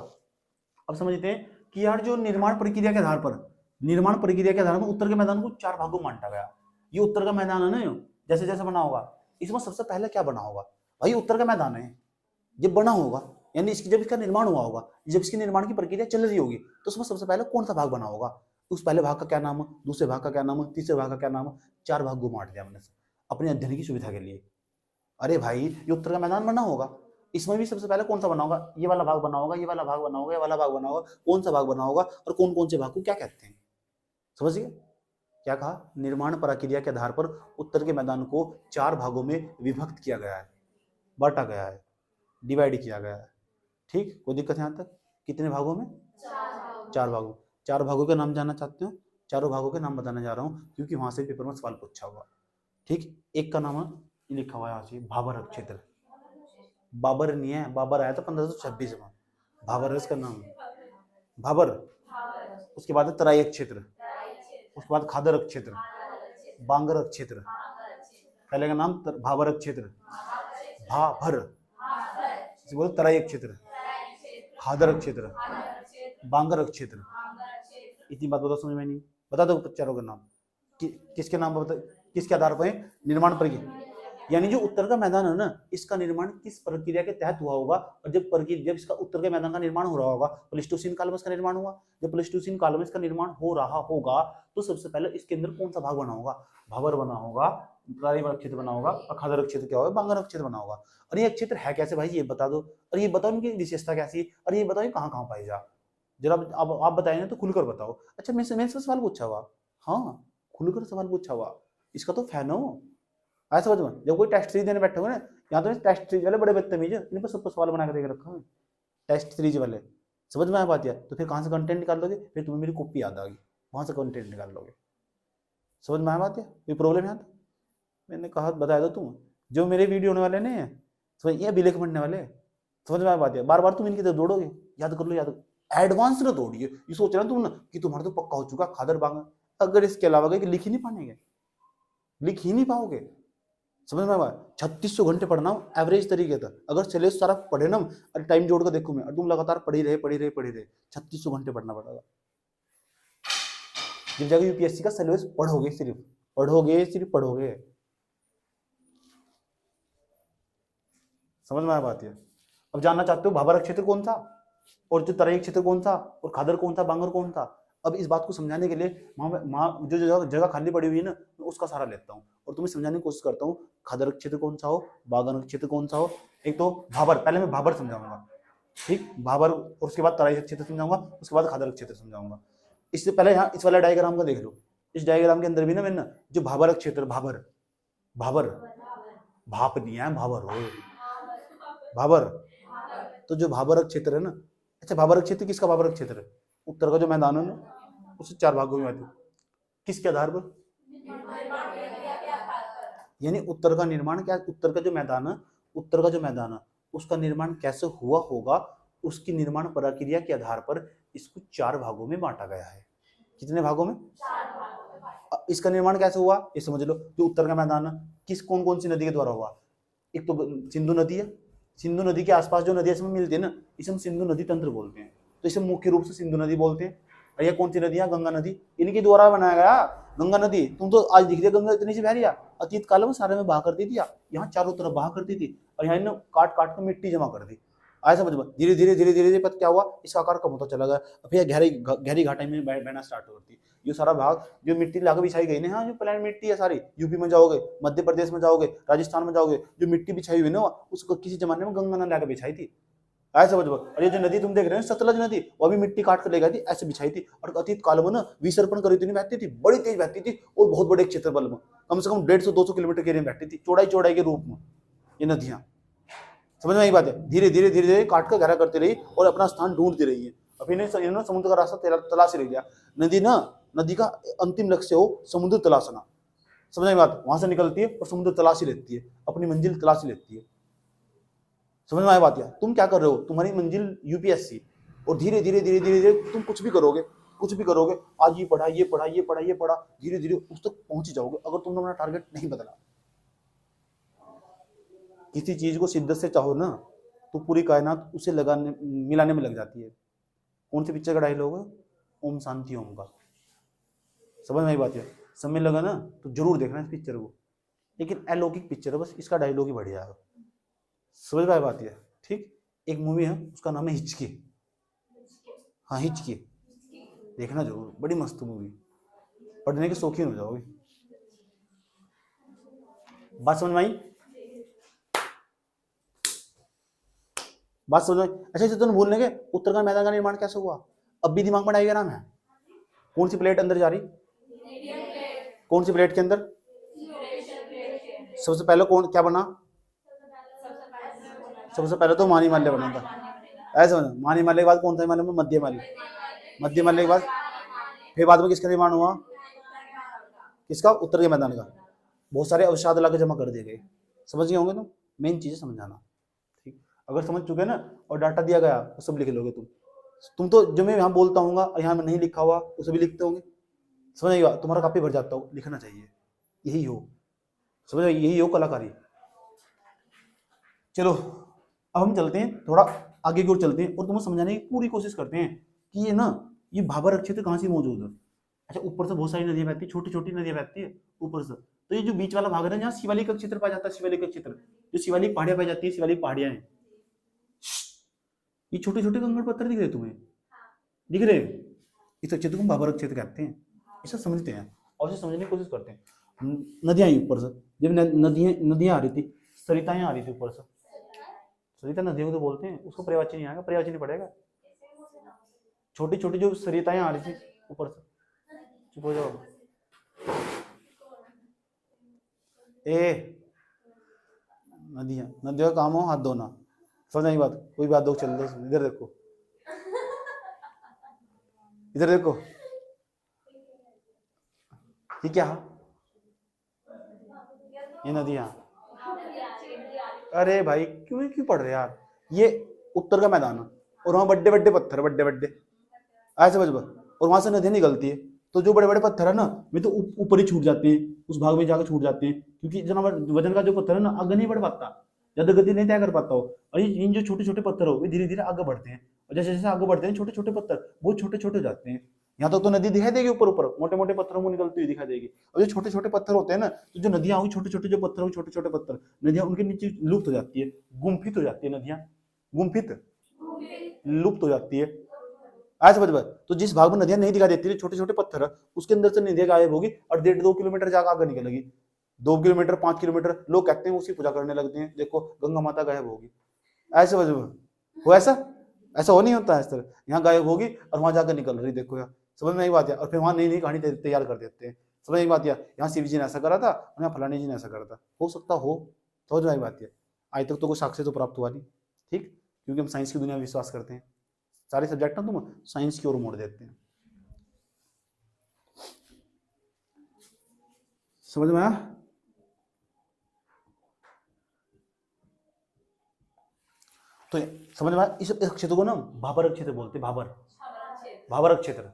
अब समझते हैं कि यार जो निर्माण प्रक्रिया के आधार पर उत्तर के मैदान को 4 भागों में बांटा गया। ये उत्तर का मैदान है ना, जैसे जैसे बना होगा इसमें सबसे पहले क्या बना होगा? भाई उत्तर का मैदान है, जब बना होगा यानी जब इसका निर्माण हुआ होगा, जब इसके निर्माण की प्रक्रिया चल रही होगी, तो उसमें सबसे पहले कौन सा भाग बना होगा? उस पहले भाग का क्या नाम है, दूसरे भाग का क्या नाम है, तीसरे भाग का क्या नाम है? 4 भागों में बांट दिया हमने अपने अध्ययन की सुविधा के लिए। अरे भाई ये उत्तर का मैदान बना होगा, इसमें भी सबसे पहले कौन सा बना होगा? ये वाला भाग बना होगा, ये वाला भाग बना होगा, ये वाला भाग बना होगा। कौन सा भाग बना होगा और कौन कौन से भाग को क्या कहते हैं? समझ गए क्या कहा? निर्माण प्रक्रिया के आधार पर उत्तर के मैदान को 4 भागों में विभक्त किया गया है, बांटा गया है, डिवाइड किया गया है। ठीक, कोई दिक्कत यहाँ तक? कितने भागों में? 4 भागों। 4 भागों के नाम जानना चाहते हो? चारों भागों के नाम बताने जा रहा हूँ, क्योंकि वहां से पेपर में सवाल पूछा हुआ। ठीक, एक का नाम है लिखा हुआ है यहाँ से, भाबर क्षेत्र। बाबर नहीं है, बाबर आया था 1526 में, भाबर है इसका नाम, भाबर। उसके बाद तराई क्षेत्र, उसके बाद खादर क्षेत्र, बांगर क्षेत्र। पहले का नाम भाबर क्षेत्र, भाभर, बोलो तराई क्षेत्र, खादर क्षेत्र, बांगर क्षेत्र। इतनी बात बताओ, समझ में नहीं? बता दो चारों का नाम किसके नाम पर, किसके आधार पर निर्माण प्रक्रिया, यानी जो उत्तर का मैदान है ना, इसका निर्माण किस प्रक्रिया के तहत हुआ होगा? और जब इसका उत्तर के मैदान का निर्माण हो रहा होगा, प्लेस्टोसीन काल में इसका निर्माण हुआ, जब प्लेस्टोसीन काल में इसका निर्माण हो रहा होगा, तो सबसे पहले इसके अंदर कौन सा भाग बना होगा? भाबर बना होगा, तराई क्षेत्र बना होगा, और खादर क्षेत्र क्या होगा? बांगर क्षेत्र बना होगा। और ये क्षेत्र है कैसे भाई, ये बता दो। और ये बताओ इनकी विशेषता कैसी, और ये बताओ कहाँ कहाँ पाई जा, जरा आप बताए ना तो खुलकर बताओ। अच्छा, मेरे से सवाल पूछा हुआ, हाँ खुलकर सवाल पूछा हुआ, इसका तो फैन हो। ऐसा समझ में, जब कोई टेस्ट सीरीज देने बैठे हो ना, यहाँ तो टेस्ट सीरीज वाले बड़े बदतमीज है, इन पर सबको सवाल बना कर देख रखा है टेस्ट सीरीज वाले। समझ में आ बात है? तो फिर कहाँ से कंटेंट निकाल लोगे? फिर तुम्हें मेरी कॉपी याद आ गई, वहां से कंटेंट निकाल लोगे। समझ में आ बात है? कोई प्रॉब्लम यहाँ? मैंने कहा बताया था तुम, जो मेरे वीडियो होने वाले नहीं है, समझ ये अभी लेख बनने वाले, समझ में आ बात है? बार बार तुम इनकी तरफ दौड़ोगे, याद कर लो, याद एडवांस ना दौड़िए। ये सोच रहे तुम ना कि तुम्हारा तो पक्का हो चुका खादर बांगर, अगर इसके अलावा गए कि लिख ही नहीं पाएंगे, लिख ही नहीं पाओगे। समझ में आया? 3600 घंटे पढ़ना एवरेज तरीके था, अगर सिलेबस सारा पढ़े ना, और टाइम जोड़ कर देखो मैं, और तुम लगातार पढ़ी रहे 3600 घंटे पढ़ना पड़ेगा। जब जाकर यूपीएससी का सिलेबस पढ़ोगे, सिर्फ पढ़ोगे। समझ में आया बात है? अब जानना चाहते हो भाबर क्षेत्र कौन था, और जो तराई क्षेत्र कौन था, और खादर कौन था, बांगर कौन था? अब इस बात को समझाने के लिए जो जगह खाली पड़ी हुई है ना, उसका सहारा लेता हूँ और तुम्हें समझाने की कोशिश करता हूँ। खादर क्षेत्र कौन सा हो, बांगर क्षेत्र कौन सा हो। एक तो भाबर, पहले मैं भाबर समझाऊंगा, ठीक, भाबर, और उसके बाद तराई क्षेत्र समझाऊंगा, उसके बाद खादर क्षेत्र समझाऊंगा। इससे पहले यहाँ इस वाले डायग्राम को देख लो, इस डायग्राम के अंदर भी ना मैंने जो भाबरक क्षेत्र, भाबर भाबर भाप नहीं है, भाबर हो भाबर, तो जो भाबरक क्षेत्र है ना, अच्छा भाबरक क्षेत्र किसका भाबरक क्षेत्र है? उत्तर का जो मैदान है ना, उसे 4 भागों में बांटे। किसके आधार पर? यानी उत्तर का निर्माण क्या, उत्तर का जो मैदान है, उत्तर का जो मैदान है उसका निर्माण कैसे हुआ होगा, उसकी निर्माण प्रक्रिया के आधार पर इसको 4 भागों में बांटा गया है। कितने भागों में? इसका निर्माण कैसे हुआ ये समझ लो। जो उत्तर का मैदान है किस कौन कौन सी नदी के द्वारा हुआ? एक तो सिंधु नदी है, सिंधु नदी के आसपास जो नदियां इसमें मिलती है ना, इसे हम सिंधु नदी तंत्र बोलते हैं। तो इसे मुख्य रूप से सिंधु नदी बोलते हैं। और ये कौन सी नदी है? गंगा नदी, इनके द्वारा बनाया गया गंगा नदी। तुम तो आज दिख रही है गंगा इतनी सी बह रही है, अतीत काल में सारे में बहा करती थी, यहाँ चारों तरफ बहा करती थी, और यहाँ इन्होंने काट काट कर मिट्टी जमा कर दी। आया समझ में? धीरे धीरे धीरे धीरे धीरे पता क्या हुआ, इसका आकार कम होता चला गया। अब यह गहरी घाटाई में बहना स्टार्ट होती। ये सारा भाग जो मिट्टी लाके बिछाई गई ना, हाँ जो प्लान मिट्टी है सारी, यूपी में जाओगे, मध्य प्रदेश में जाओगे, राजस्थान में जाओगे, जो मिट्टी बिछाई हुई ना उसको किसी जमाने में गंगा ने लाके बिछाई थी। ऐसे समझ। और ये जो नदी तुम देख रहे हो सतलज नदी, वो भी मिट्टी काट कर ले गई थी, ऐसे बिछाई थी। और अतीत काल में ना विसर्पण करी थी, बहती थी, बड़ी तेज बहती थी, और बहुत बड़े क्षेत्रफल में, कम से कम 150-200 किलोमीटर के एरिया में बहती थी, चौड़ाई के रूप में ये नदियां। समझ में आई बात है? धीरे धीरे धीरे धीरे काट कर गहरा करती रही और अपना स्थान ढूंढती रही है। अब इन्हें समुद्र का रास्ता तलाश रह गया। नदी का अंतिम लक्ष्य हो समुद्र तलाशना। समझ में बात? वहां से निकलती है और समुद्र तलाशी लेती है, अपनी मंजिल तलाशी लेती है। समझ में आई बात? यार तुम क्या कर रहे हो, तुम्हारी मंजिल यूपीएससी, और धीरे धीरे धीरे धीरे धीरे तुम कुछ भी करोगे, आज ये पढ़ा, धीरे धीरे उस तक पहुंच जाओगे अगर तुमने अपना टारगेट नहीं बदला। किसी चीज को शिद्दत से चाहो ना तो पूरी कायनात उसे मिलाने में लग जाती है। कौन सी पिक्चर का डायलॉग है? ओम शांति ओम का। समझ में आई बात है? समय लगा ना तो जरूर देखना इस पिक्चर को, लेकिन अलौकिक पिक्चर है, बस इसका डायलॉग ही बढ़िया है। समझ में आई बात है? ठीक। एक मूवी है उसका नाम है हिचकी। हाँ हिचकी, देखना जरूर, बड़ी मस्त मूवी, पढ़ने के शौकीन हो जाओगे। बात समझ में आई? बात समझ में? अच्छा इसे तुम भूलने के उत्तर का मैदान का निर्माण कैसे हुआ अब भी दिमाग में डायग्राम है। कौन सी प्लेट अंदर जा रही? कौन सी प्लेट के अंदर? सबसे पहले कौन क्या बना? सबसे पहले तो मानी माल्य बना था। ऐसे बना। मानी माल्य के बाद कौन था हिमालय में? मध्य माल्य। मध्य माल्य के बाद फिर बाद में किसका निर्माण हुआ? किसका? उत्तर के मैदान का। बहुत सारे अवसाद ला के जमा कर दिए गए। समझ गए होंगे तुम? मेन चीजें समझाना। ठीक, अगर समझ चुके ना और डाटा दिया गया तो सब लिख लोगे तुम तो जो मैं यहाँ बोलता हूँ यहाँ में नहीं लिखा हुआ उसे भी लिखते होंगे। समझ आएगा? तुम्हारा कापी भर जाता हो, लिखना चाहिए, यही हो। समझ आएगी? यही हो कलाकारी। चलो अब हम चलते हैं थोड़ा आगे की ओर चलते हैं और तुम्हें समझाने की पूरी कोशिश करते हैं कि ये भाबर क्षेत्र कहाँ से मौजूद है। अच्छा ऊपर से बहुत सारी नदियां बहती है, छोटी छोटी नदियां बहती है ऊपर से। तो ये जो बीच वाला भाग है ना, जहाँ शिवालिक का क्षेत्र पाया जाता है, शिवालिक का क्षेत्र जो शिवालिक पहाड़ियां पाई जाती है, शिवालिक पहाड़ियां हैं, ये छोटे छोटे कंकड़ पत्थर दिख रहे तुम्हें? दिख रहे? इस क्षेत्र को भाबर क्षेत्र कहते हैं। इसे समझते हैं और इसे समझने की कोशिश करते हैं। नदियां आई ऊपर से, जब नदियां आ रही थी, सरिताएं आ रही थी ऊपर से। सरिता नदियों को तो बोलते हैं, उसको पर्यायवाची नहीं आएगा, पर्यायवाची नहीं पड़ेगा। छोटी छोटी जो सरिताएं आ रही थी ऊपर से। चुप हो जाओ। नदियों का काम हो हाथ धोना। समझ नहीं बात? कोई बात दो, चल दो। इधर देखो, इधर देखो, ये क्या? ये नदियां। अरे भाई क्यों पढ़ रहे यार? ये उत्तर का मैदान है और वहां बड़े बड़े पत्थर, बड़े ऐसे बज, और वहां से नदी निकलती है। तो जो बड़े बड़े पत्थर है ना वे तो ऊपर ही छूट जाते हैं, उस भाग में जाकर छूट जाते हैं, क्योंकि जानवर वजन का जो पत्थर है ना आगे नहीं बढ़ पाता, ज्यादा गति नहीं तय कर पाता हो। और इन जो छोटे छोटे पत्थर हो वे धीरे धीरे आगे बढ़ते हैं, और जैसे जैसे आगे बढ़ते हैं छोटे छोटे पत्थर बहुत छोटे छोटे हो जाते हैं। यहाँ तक तो नदी दिखाई देगी ऊपर ऊपर, मोटे मोटे पत्थरों में निकलती हुई दिखाई देगी। और जो छोटे छोटे पत्थर होते हैं ना, तो जो नदियां हुई छोटे छोटे जो पत्थर हुई, छोटे छोटे पत्थर, नदियां उनके नीचे लुप्त हो जाती है, गुम्फित हो जाती है नदियां, गुम्फित लुप्त हो जाती है। ऐसे बच। तो जिस भाग में नदियां नहीं दिखाई देती, छोटे छोटे पत्थर है, उसके अंदर से नदियां गायब होगी और 1.5-2 किलोमीटर जाकर आगे निकलेगी। 2 किलोमीटर 5 किलोमीटर लोग कहते हैं उसी पूजा करने लगते हैं, देखो गंगा माता गायब होगी। ऐसे वजह हो, ऐसा हो नहीं होता है इस तरह। यहाँ गायब होगी और वहां जाकर निकल रही, देखो यार समझ में आई बात है। और फिर वहाँ नई नई कहानी तैयार कर देते हैं। समझ में आई बात है। यहाँ शिव जी ने ऐसा करा था और यहाँ फलाने जी ने ऐसा करा था, हो सकता हो। समझ में आई बात है। आज तक तो कोई साक्ष्य तो प्राप्त हुआ नहीं, ठीक, क्योंकि हम साइंस की दुनिया में विश्वास करते हैं। सारे सब्जेक्ट ना तुम साइंस की ओर मोड़ देते हैं। समझ में आया? तो समझ में आया? इस क्षेत्र को ना भाबरक क्षेत्र बोलते हैं, भाबरक क्षेत्र।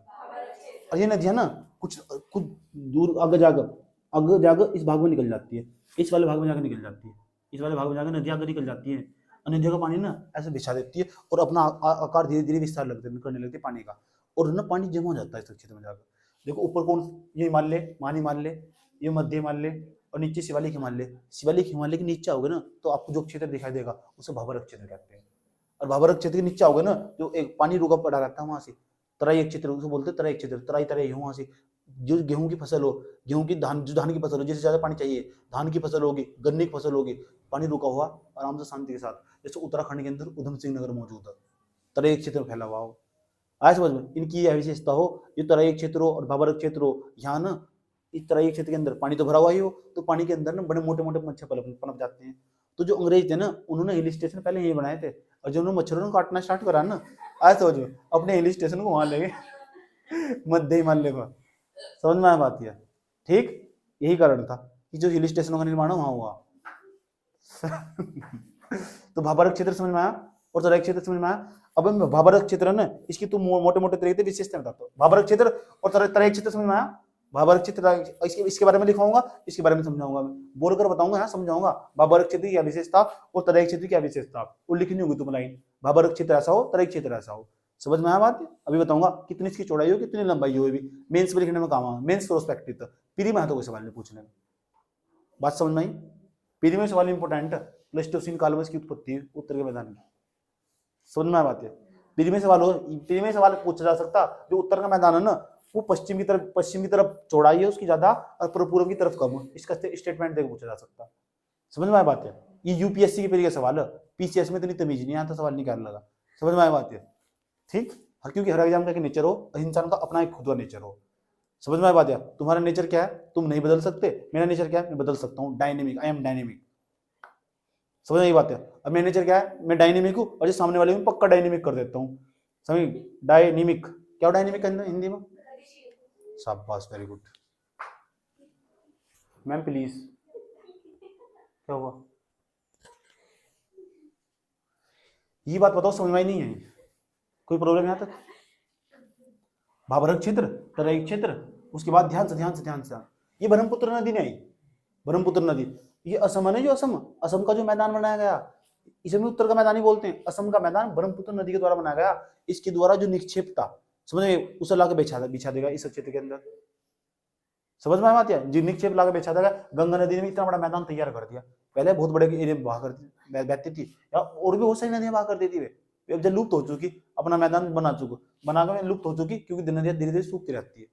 और ये नदियां ना कुछ कुछ दूर आगे जाकर इस भाग में निकल जाती है, इस वाले भाग में जाकर निकल जाती है, इस वाले भाग में जाकर नदियां आगे निकल जाती है। और नदियों का पानी ना ऐसे बिछा देती है और अपना आकार धीरे धीरे विस्तार करने लगती है पानी का, और ना पानी जमा हो जाता है इस क्षेत्र में जाकर। देखो ऊपर कौन, ये हिमालय, मान हिमालय, ये मध्य हिमालय, और नीचे शिवालिक हिमालय। शिवालिक हिमालय के नीचे आओगे ना तो आपको जो क्षेत्र दिखाई देगा उसे भाबरक क्षेत्र कहते हैं। और भाबरक क्षेत्र के नीचे आओगे ना जो एक पानी रुका पड़ा रहता है वहां से तराई एक क्षेत्र, उसको बोलते हैं तराई क्षेत्र। तराई वहां से जो गेहूं की फसल हो, गेहूं की धान की फसल हो, जिसे ज्यादा पानी चाहिए, धान की फसल होगी, गन्ने की फसल होगी, पानी रुका हुआ आराम से शांति के साथ, जैसे उत्तराखंड के अंदर उधम सिंह नगर मौजूद है, तराई क्षेत्र में फैला हुआ हो। आए समझ में? इनकी यह विशेषता हो, ये तराई क्षेत्र हो और भाबरक क्षेत्र हो, यहाँ ना इस तराई क्षेत्र के अंदर पानी तो भरा हुआ ही हो, तो पानी के अंदर ना बड़े मोटे मोटे मच्छर पनप जाते हैं। तो जो अंग्रेज थे ना उन्होंने हिल स्टेशन पहले यही बनाए थे, और जो उन्होंने मच्छरों को काटना स्टार्ट करा ना, आज समझ में, अपने हिल स्टेशन को वहां ले गए मध्य हिमालय पर। समझ में आया बात? यह ठीक, यही कारण था कि जो हिल स्टेशनों का निर्माण वहां हुआ। तो भाबरक क्षेत्र समझ में आया और तराई क्षेत्र समझ में आया। अब मैं भाबरक क्षेत्र है ना, इसकी तो मोटे मोटे तरीके से विशेषता बताता हूँ। भाबरक क्षेत्र और तराई क्षेत्र समझ में आया। भाबरक क्षेत्र इसके बारे में लिखाऊंगा, इसके बारे में समझाऊंगा, मैं बोलकर बताऊंगा, यहाँ समझाऊंगा भाबरक क्षेत्र की क्या विशेषता और तराई क्षेत्र की क्या विशेषता। वो लिखनी होगी तुम लाइन, भाबरक क्षेत्र ऐसा हो, तराई क्षेत्र ऐसा हो। समझ में आया बात? अभी बताऊंगा कितनी इसकी चौड़ाई हो, कितनी लंबाई हो, भी मेंस में लिखने में काम आएगा, मेंस प्रोस्पेक्टिव तक। प्री में तो कोई सवाल नहीं पूछने में, बात समझ में आई? प्री में सवाल इंपोर्टेंट है, प्लेस्टोसीन काल में इसकी उत्पत्ति उत्तर के मैदान में। समझ में आया बात है? प्री में सवाल हो, प्री में सवाल पूछा जा सकता, जो उत्तर का मैदान है ना वो पश्चिम की तरफ चौड़ाई है उसकी ज्यादा और पूर्व की तरफ कम है, इसका स्टेटमेंट देकर पूछा जा सकता। समझ में आया बात है? ये यूपीएससी की परीक्षा सवाल है, पीसीएस में इतनी तमीज नहीं आता, सवाल नहीं करने लगा। समझ में आया बात है? ठीक, क्योंकि हर एग्जाम का एक नेचर हो, इंसान का अपना एक खुद का नेचर हो। समझ में आया बात है? तुम्हारा नेचर क्या है तुम नहीं बदल सकते, मेरा नेचर क्या है मैं बदल सकता हूँ, डायनेमिक, आई एम डायनेमिक। समझ में आई बात है? अब मेरा नेचर क्या है, मैं डायनेमिक हूँ और जो सामने वाले को पक्का डायनेमिक कर देता हूँ। समझ? डायनेमिक क्या, डायनेमिक हिंदी में? शाबाश, वेरी गुड मैम। प्लीज, क्या हुआ? ये बात बताओ, समझ में नहीं है कोई प्रॉब्लम यहाँ तक? भाबरक क्षेत्र, तराई क्षेत्र, उसके बाद ध्यान से ये ब्रह्मपुत्र नदी नहीं आई, ब्रह्मपुत्र नदी, ये असम है ना, जो असम का जो मैदान बनाया गया, इसे भी उत्तर का मैदान ही बोलते हैं। असम का मैदान ब्रह्मपुत्र नदी के द्वारा बनाया गया, इसके द्वारा जो निक्षेप था, समझ में, उसे लाके बिछा देगा इस क्षेत्र के अंदर। समझ में आती है? जो निक्षेप लाके बिछा देगा, गंगा नदी ने इतना बड़ा मैदान तैयार कर दिया। पहले बहुत बड़े एरिया में बहती थी, और भी बहुत सारी नदियां बहा कर देती है, अब जब लुप्त हो चुकी, अपना मैदान बनाकर लुप्त हो चुकी, क्योंकि नदियां धीरे धीरे सूखती रहती है।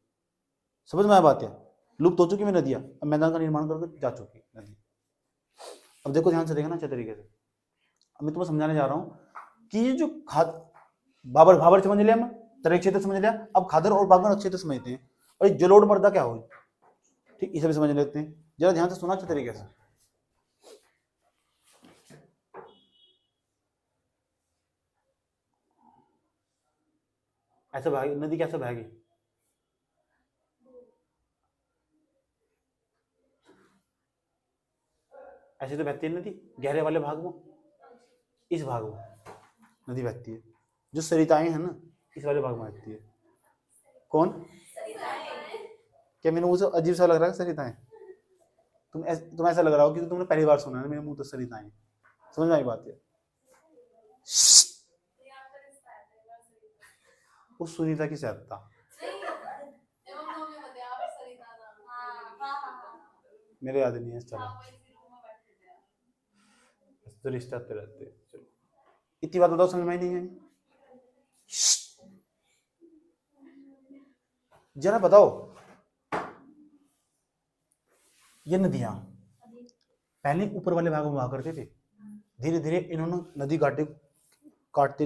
समझ में आया बात है? लुप्त हो चुकी में नदियां, अब मैदान का निर्माण करके जा चुकी नदी। अब देखो ध्यान से देखना अच्छे तरीके से, अब मैं तुम्हें समझाने जा रहा हूँ कि ये जो भाबर समझ लिया, हम तराई क्षेत्र समझ लिया, अब खादर और बागन क्षेत्र समझते हैं। और जलोढ़ मृदा क्या हो, ठीक, इसे भी समझ लेते हैं। जरा ध्यान से सुना अच्छे तरीके से। ऐसे बहेगी नदी, कैसे बहेगी? ऐसे तो बहती है नदी, गहरे वाले भाग में, इस भाग में नदी बहती है। जो सरिताएं हैं ना, इस वाले भाग में बहती है। कौन? क्या मेरे मुंह से अजीब सा लग रहा है सरिताएं? तुम ऐसा लग रहा हो कि तुमने पहली बार सुना है मेरे मुंह तो सरिताएं। समझ में आई बात है? उस सुनीता की सहता, मेरे याद नहीं है, चलो तो रिश्ते आते रहते। चलो इतनी बात बताओ, समझ में नहीं आई? जरा बताओ, ये नदियां पहले ऊपर वाले भाग में बहा करते थे, धीरे धीरे इन्होंने नदी काटती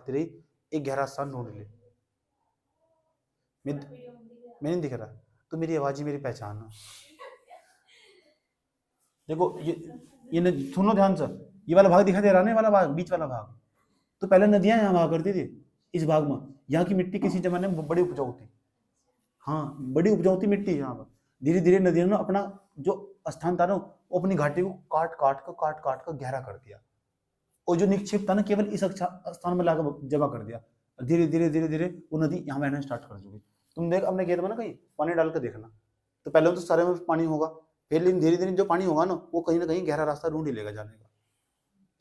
रही, एक गहरा स्थान ढूंढ लिया। मैं नहीं दिख रहा, तो मेरी आवाज ही मेरी पहचान है। देखो सुनो ध्यान से, ये वाला भाग दिखाई दे रहा है ना, वाला भाग, बीच वाला भाग, तो पहले नदियां यहाँ भाग करती थी इस भाग में। यहाँ की मिट्टी किसी जमाने में बड़ी उपजाऊ थी, हाँ बड़ी उपजाऊ थी मिट्टी यहाँ पर। धीरे धीरे नदियों ने अपना जो स्थान था ना, वो अपनी घाटी को काट काट कर गहरा कर दिया, और जो निक्षेप था ना केवल इस स्थान में लाकर जमा कर दिया। धीरे धीरे धीरे धीरे वो नदी यहाँ बहना स्टार्ट कर चुकी। तुम देख अपने खेत में ना कहीं पानी डाल कर देखना, तो पहले तो सारे में पानी होगा, फिर लेकिन धीरे धीरे जो पानी होगा ना वो कहीं ना कहीं गहरा रास्ता ढूंढ ही लेगा जाने का।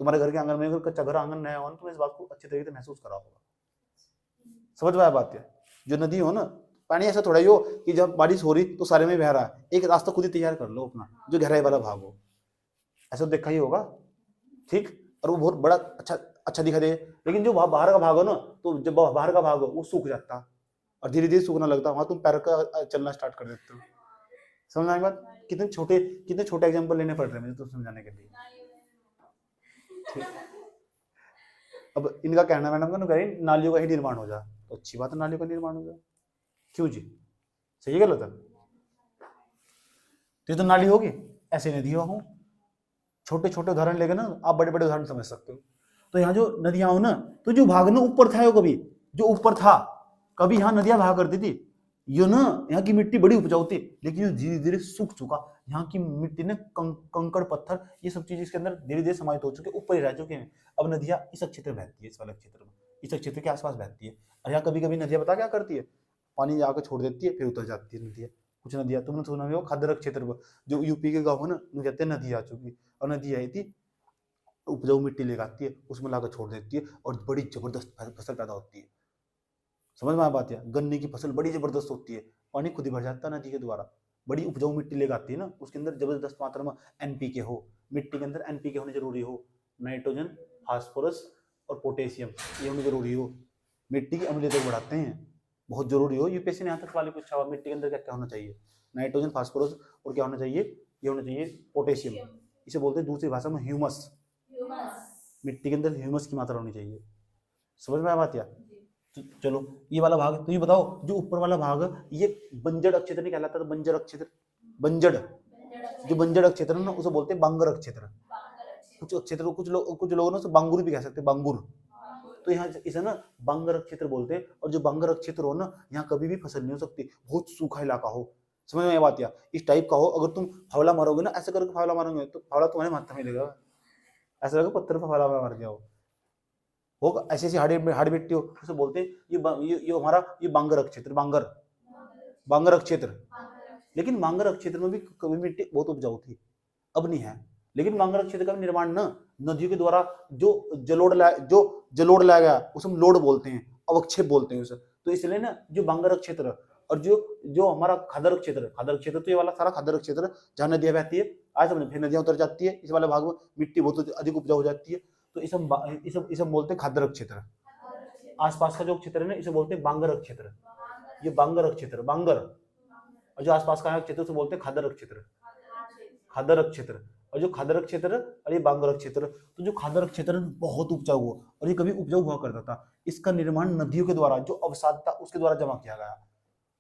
तुम्हारे घर के आंगन में अगर कच्चा घर आंगन नया हो ना, तुम इस बात को अच्छे तरीके से महसूस करा होगा। समझ में आया बात है? जो नदी हो ना, पानी ऐसा थोड़ा ही हो कि जब बारिश हो रही तो सारे में बह रहा है, एक रास्ता खुद ही तैयार कर लो अपना, जो गहराई वाला भाग हो। ऐसा तो देखा ही होगा, ठीक, और वो बहुत बड़ा अच्छा दिखा दे। लेकिन जो बाहर का भाग हो ना, तो जब बाहर का भाग हो वो सूख जाता और धीरे धीरे सूखना लगता, वहां तुम पैर का चलना स्टार्ट कर देते हो। समझ में आई बात? कितने छोटे एग्जांपल लेने पड़ रहे हैं मुझे तो समझाने के लिए। ठीक, अब इनका कहना मैडम का कह नालियों का ही निर्माण हो जाए, तो अच्छी बात है, नालियों का निर्माण हो जाए। क्यों जी, सही है गलत है? तो नाली होगी, ऐसे नदी हो। छोटे छोटे उदाहरण लेके ना आप बड़े बड़े उदाहरण समझ सकते हो। तो यहाँ जो नदियां हो ना, तो जो भाग ना ऊपर था, कभी जो ऊपर था, कभी यहाँ नदियां भाग करती थी, यो ना यहाँ की मिट्टी बड़ी उपजाऊ थी, लेकिन ये धीरे धीरे सूख चुका। यहाँ की मिट्टी ने कंकड़ पत्थर ये सब चीज इसके अंदर धीरे धीरे समाहित हो चुके, ऊपर ही रह चुके हैं। अब नदियां इस क्षेत्र में बहती है, इस वाले क्षेत्र में, इस क्षेत्र के आसपास बहती है। और यहाँ कभी कभी नदियां पता क्या करती है, पानी जाकर छोड़ देती है, फिर उतर जाती है नदियां। कुछ नदियां तुमने सुना भी हो, खादरक क्षेत्र पर जो यूपी के गाँव है ना, कहते हैं नदी आ चुकी, और नदी आई थी उपजाऊ मिट्टी लेकर आती है, उसमें लाकर छोड़ देती है, और बड़ी जबरदस्त फसल पैदा होती है। समझ में आ बात है? गन्ने की फसल बड़ी जबरदस्त होती है, पानी खुद ही भर जाता है नदी के द्वारा। बड़ी उपजाऊ मिट्टी लेकर आती है ना, उसके अंदर जबरदस्त मात्रा में एनपीके हो, मिट्टी के अंदर एनपीके होने जरूरी हो, नाइट्रोजन, फास्फोरस और पोटेशियम, ये होने जरूरी हो। मिट्टी की अम्लीयता बढ़ाते हैं, बहुत जरूरी हो। यूपीएससी ने यहाँ तक सवाल पूछा हुआ, मिट्टी के अंदर क्या क्या होना चाहिए? नाइट्रोजन, फास्फोरस और क्या होना चाहिए? ये होना चाहिए पोटेशियम। इसे बोलते हैं दूसरी भाषा में ह्यूमस। मिट्टी के अंदर ह्यूमस की मात्रा होनी चाहिए। समझ में आ बात? या तो चलो ये वाला भाग, तो ये बताओ जो ऊपर वाला भाग ये बंजर क्षेत्र नहीं कहलाता, तो बंजर क्षेत्र, बंजर, जो बंजर क्षेत्र है ना उसे बोलते हैं बांगर क्षेत्र। कुछ क्षेत्र कुछ लोगों ने उसे बांगुर भी कह सकते हैं, बांगुर। तो यहाँ इसे ना बांगर क्षेत्र बोलते हैं। और जो बांगर क्षेत्र हो ना, यहाँ कभी भी फसल नहीं हो सकती, बहुत सूखा इलाका हो। समझ में बात? या इस टाइप का हो, अगर तुम फावला मारोगे ना, ऐसे करके फावला मारोगे तो फावला तुम्हारे माथा में लगेगा, ऐसा लगेगा पत्थर पर फावला मार गया होगा। ऐसी ऐसी हार्ड मिट्टी हो, उसे बोलते हैं ये हमारा ये बांगर क्षेत्र, बांगर क्षेत्र। लेकिन बांगर क्षेत्र में भी कभी मिट्टी बहुत उपजाऊ थी, अब नहीं है। लेकिन बांगर क्षेत्र का निर्माण ना नदियों के द्वारा जो जलोढ़ लाया गया उसे हम लोड बोलते हैं, अवक्षेप बोलते हैं उसे। तो इसलिए ना जो बांगर क्षेत्र और जो हमारा खादर क्षेत्र, तो ये वाला सारा खादर क्षेत्र जहाँ नदियां बहती है, आज समझ, फिर नदियां उतर जाती है, इस वाले भाग में मिट्टी बहुत अधिक उपजाऊ हो जाती है, तो इसे बोलते हैं खादर क्षेत्र। आसपास का जो क्षेत्र है ना इसे बोलते हैं बांगर क्षेत्र, ये बांगर क्षेत्र, बांगर। और जो आसपास का क्षेत्र उसे बोलते हैं खादर क्षेत्र, खादर क्षेत्र। और जो खादर क्षेत्र और ये बांगर क्षेत्र, तो जो खादर क्षेत्र बहुत उपजाऊ हुआ, और ये कभी उपजाऊ हुआ करता था। इसका निर्माण नदियों के द्वारा, जो अवसाद था उसके द्वारा जमा किया गया।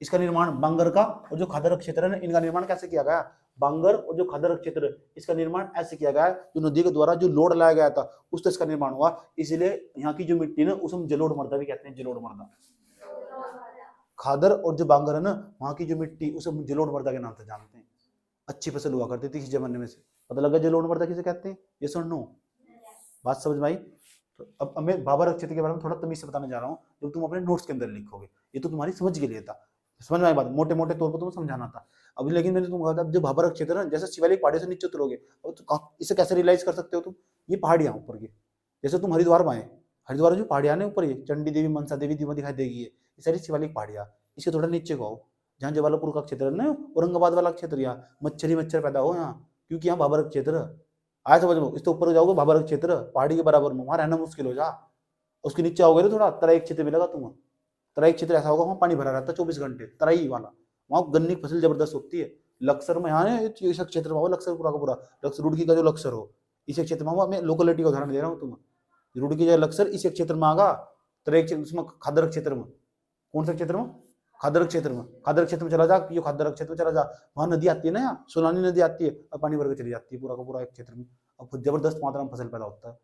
इसका निर्माण बांगर का और जो खादर क्षेत्र है ना, इनका निर्माण कैसे किया गया? बांगर और जो खादर क्षेत्र, इसका निर्माण ऐसे किया गया जो नदी के द्वारा जो लोड लाया गया था उससे इसका निर्माण हुआ। इसलिए यहाँ की जो मिट्टी ना उसे हम जलोढ़ मृदा भी कहते हैं, जलोढ़ मृदा। खादर और जो बांगर है ना, वहां की जो मिट्टी उसे हम जलोढ़ मृदा के नाम से जानते हैं। अच्छी फसल हुआ करती थी इस जमाने में से। पता लगा जलोढ़ मृदा किसे कहते हैं? ये सुन नो, बात समझ में आई? तो अब मैं बाबर क्षेत्र के बारे में थोड़ा तमीज से बताने जा रहा हूँ, जो तुम अपने नोट्स के अंदर लिखोगे। ये तो तुम्हारी समझ के लिए था, समझ में आई बात? मोटे मोटे तौर पर तुम्हें समझाना था अभी। लेकिन मैंने तुमको कहा था जो बाबर क्षेत्र है, जैसे शिवालिक पहाड़ी से नीचे उतरोगे, तो इसे कैसे रियलाइज कर सकते हो तुम? ये पहाड़ियां ऊपर की, जैसे तुम हरिद्वार में आए, हरिद्वार जो पहाड़ियां ने ऊपर, ये चंडी देवी, मनसा देवी दिखाई देगी, ये सारी शिवालिक पहाड़ियां। इसके थोड़ा नीचे को आओ, जहाँ जबलपुर का क्षेत्र है ना, औरंगाबाद वाला क्षेत्र, यहाँ मच्छर पैदा हो यहाँ, क्योंकि यहाँ बाबर क्षेत्र आया। समझ लो, इससे ऊपर जाओगे बाबर क्षेत्र पहाड़ी के बराबर में, वहां रहना मुश्किल हो जा। उसके नीचे आओगे तो थोड़ा तराई क्षेत्र मिलेगा तुम्हें। तराई क्षेत्र ऐसा होगा वहाँ पानी भरा रहता है 24 घंटे, तराई वाला। वहाँ गन्ने की फसल जबरदस्त होती है। लक्सर में यहाँ इस क्षेत्र में हो, लक्सर पूरा का पूरा, लक्सर रुड़की का जो लक्सर हो, इस क्षेत्र में हुआ। मैं लोकेलिटी का उदाहरण दे रहा हूँ तुम्हें। रुड़की जो लक्सर इस क्षेत्र में आगा, तराई क्षेत्र, उसमें खादर क्षेत्र में, कौन सा क्षेत्र में? खादरक क्षेत्र में चला जा, ये खादरक क्षेत्र में चला जा, वहां नदी आती है ना, यहाँ सोनानी नदी आती है और पानी भर के चली जाती है पूरा का पूरा एक क्षेत्र में, और खुद जबरदस्त मात्रा में फसल पैदा होता है।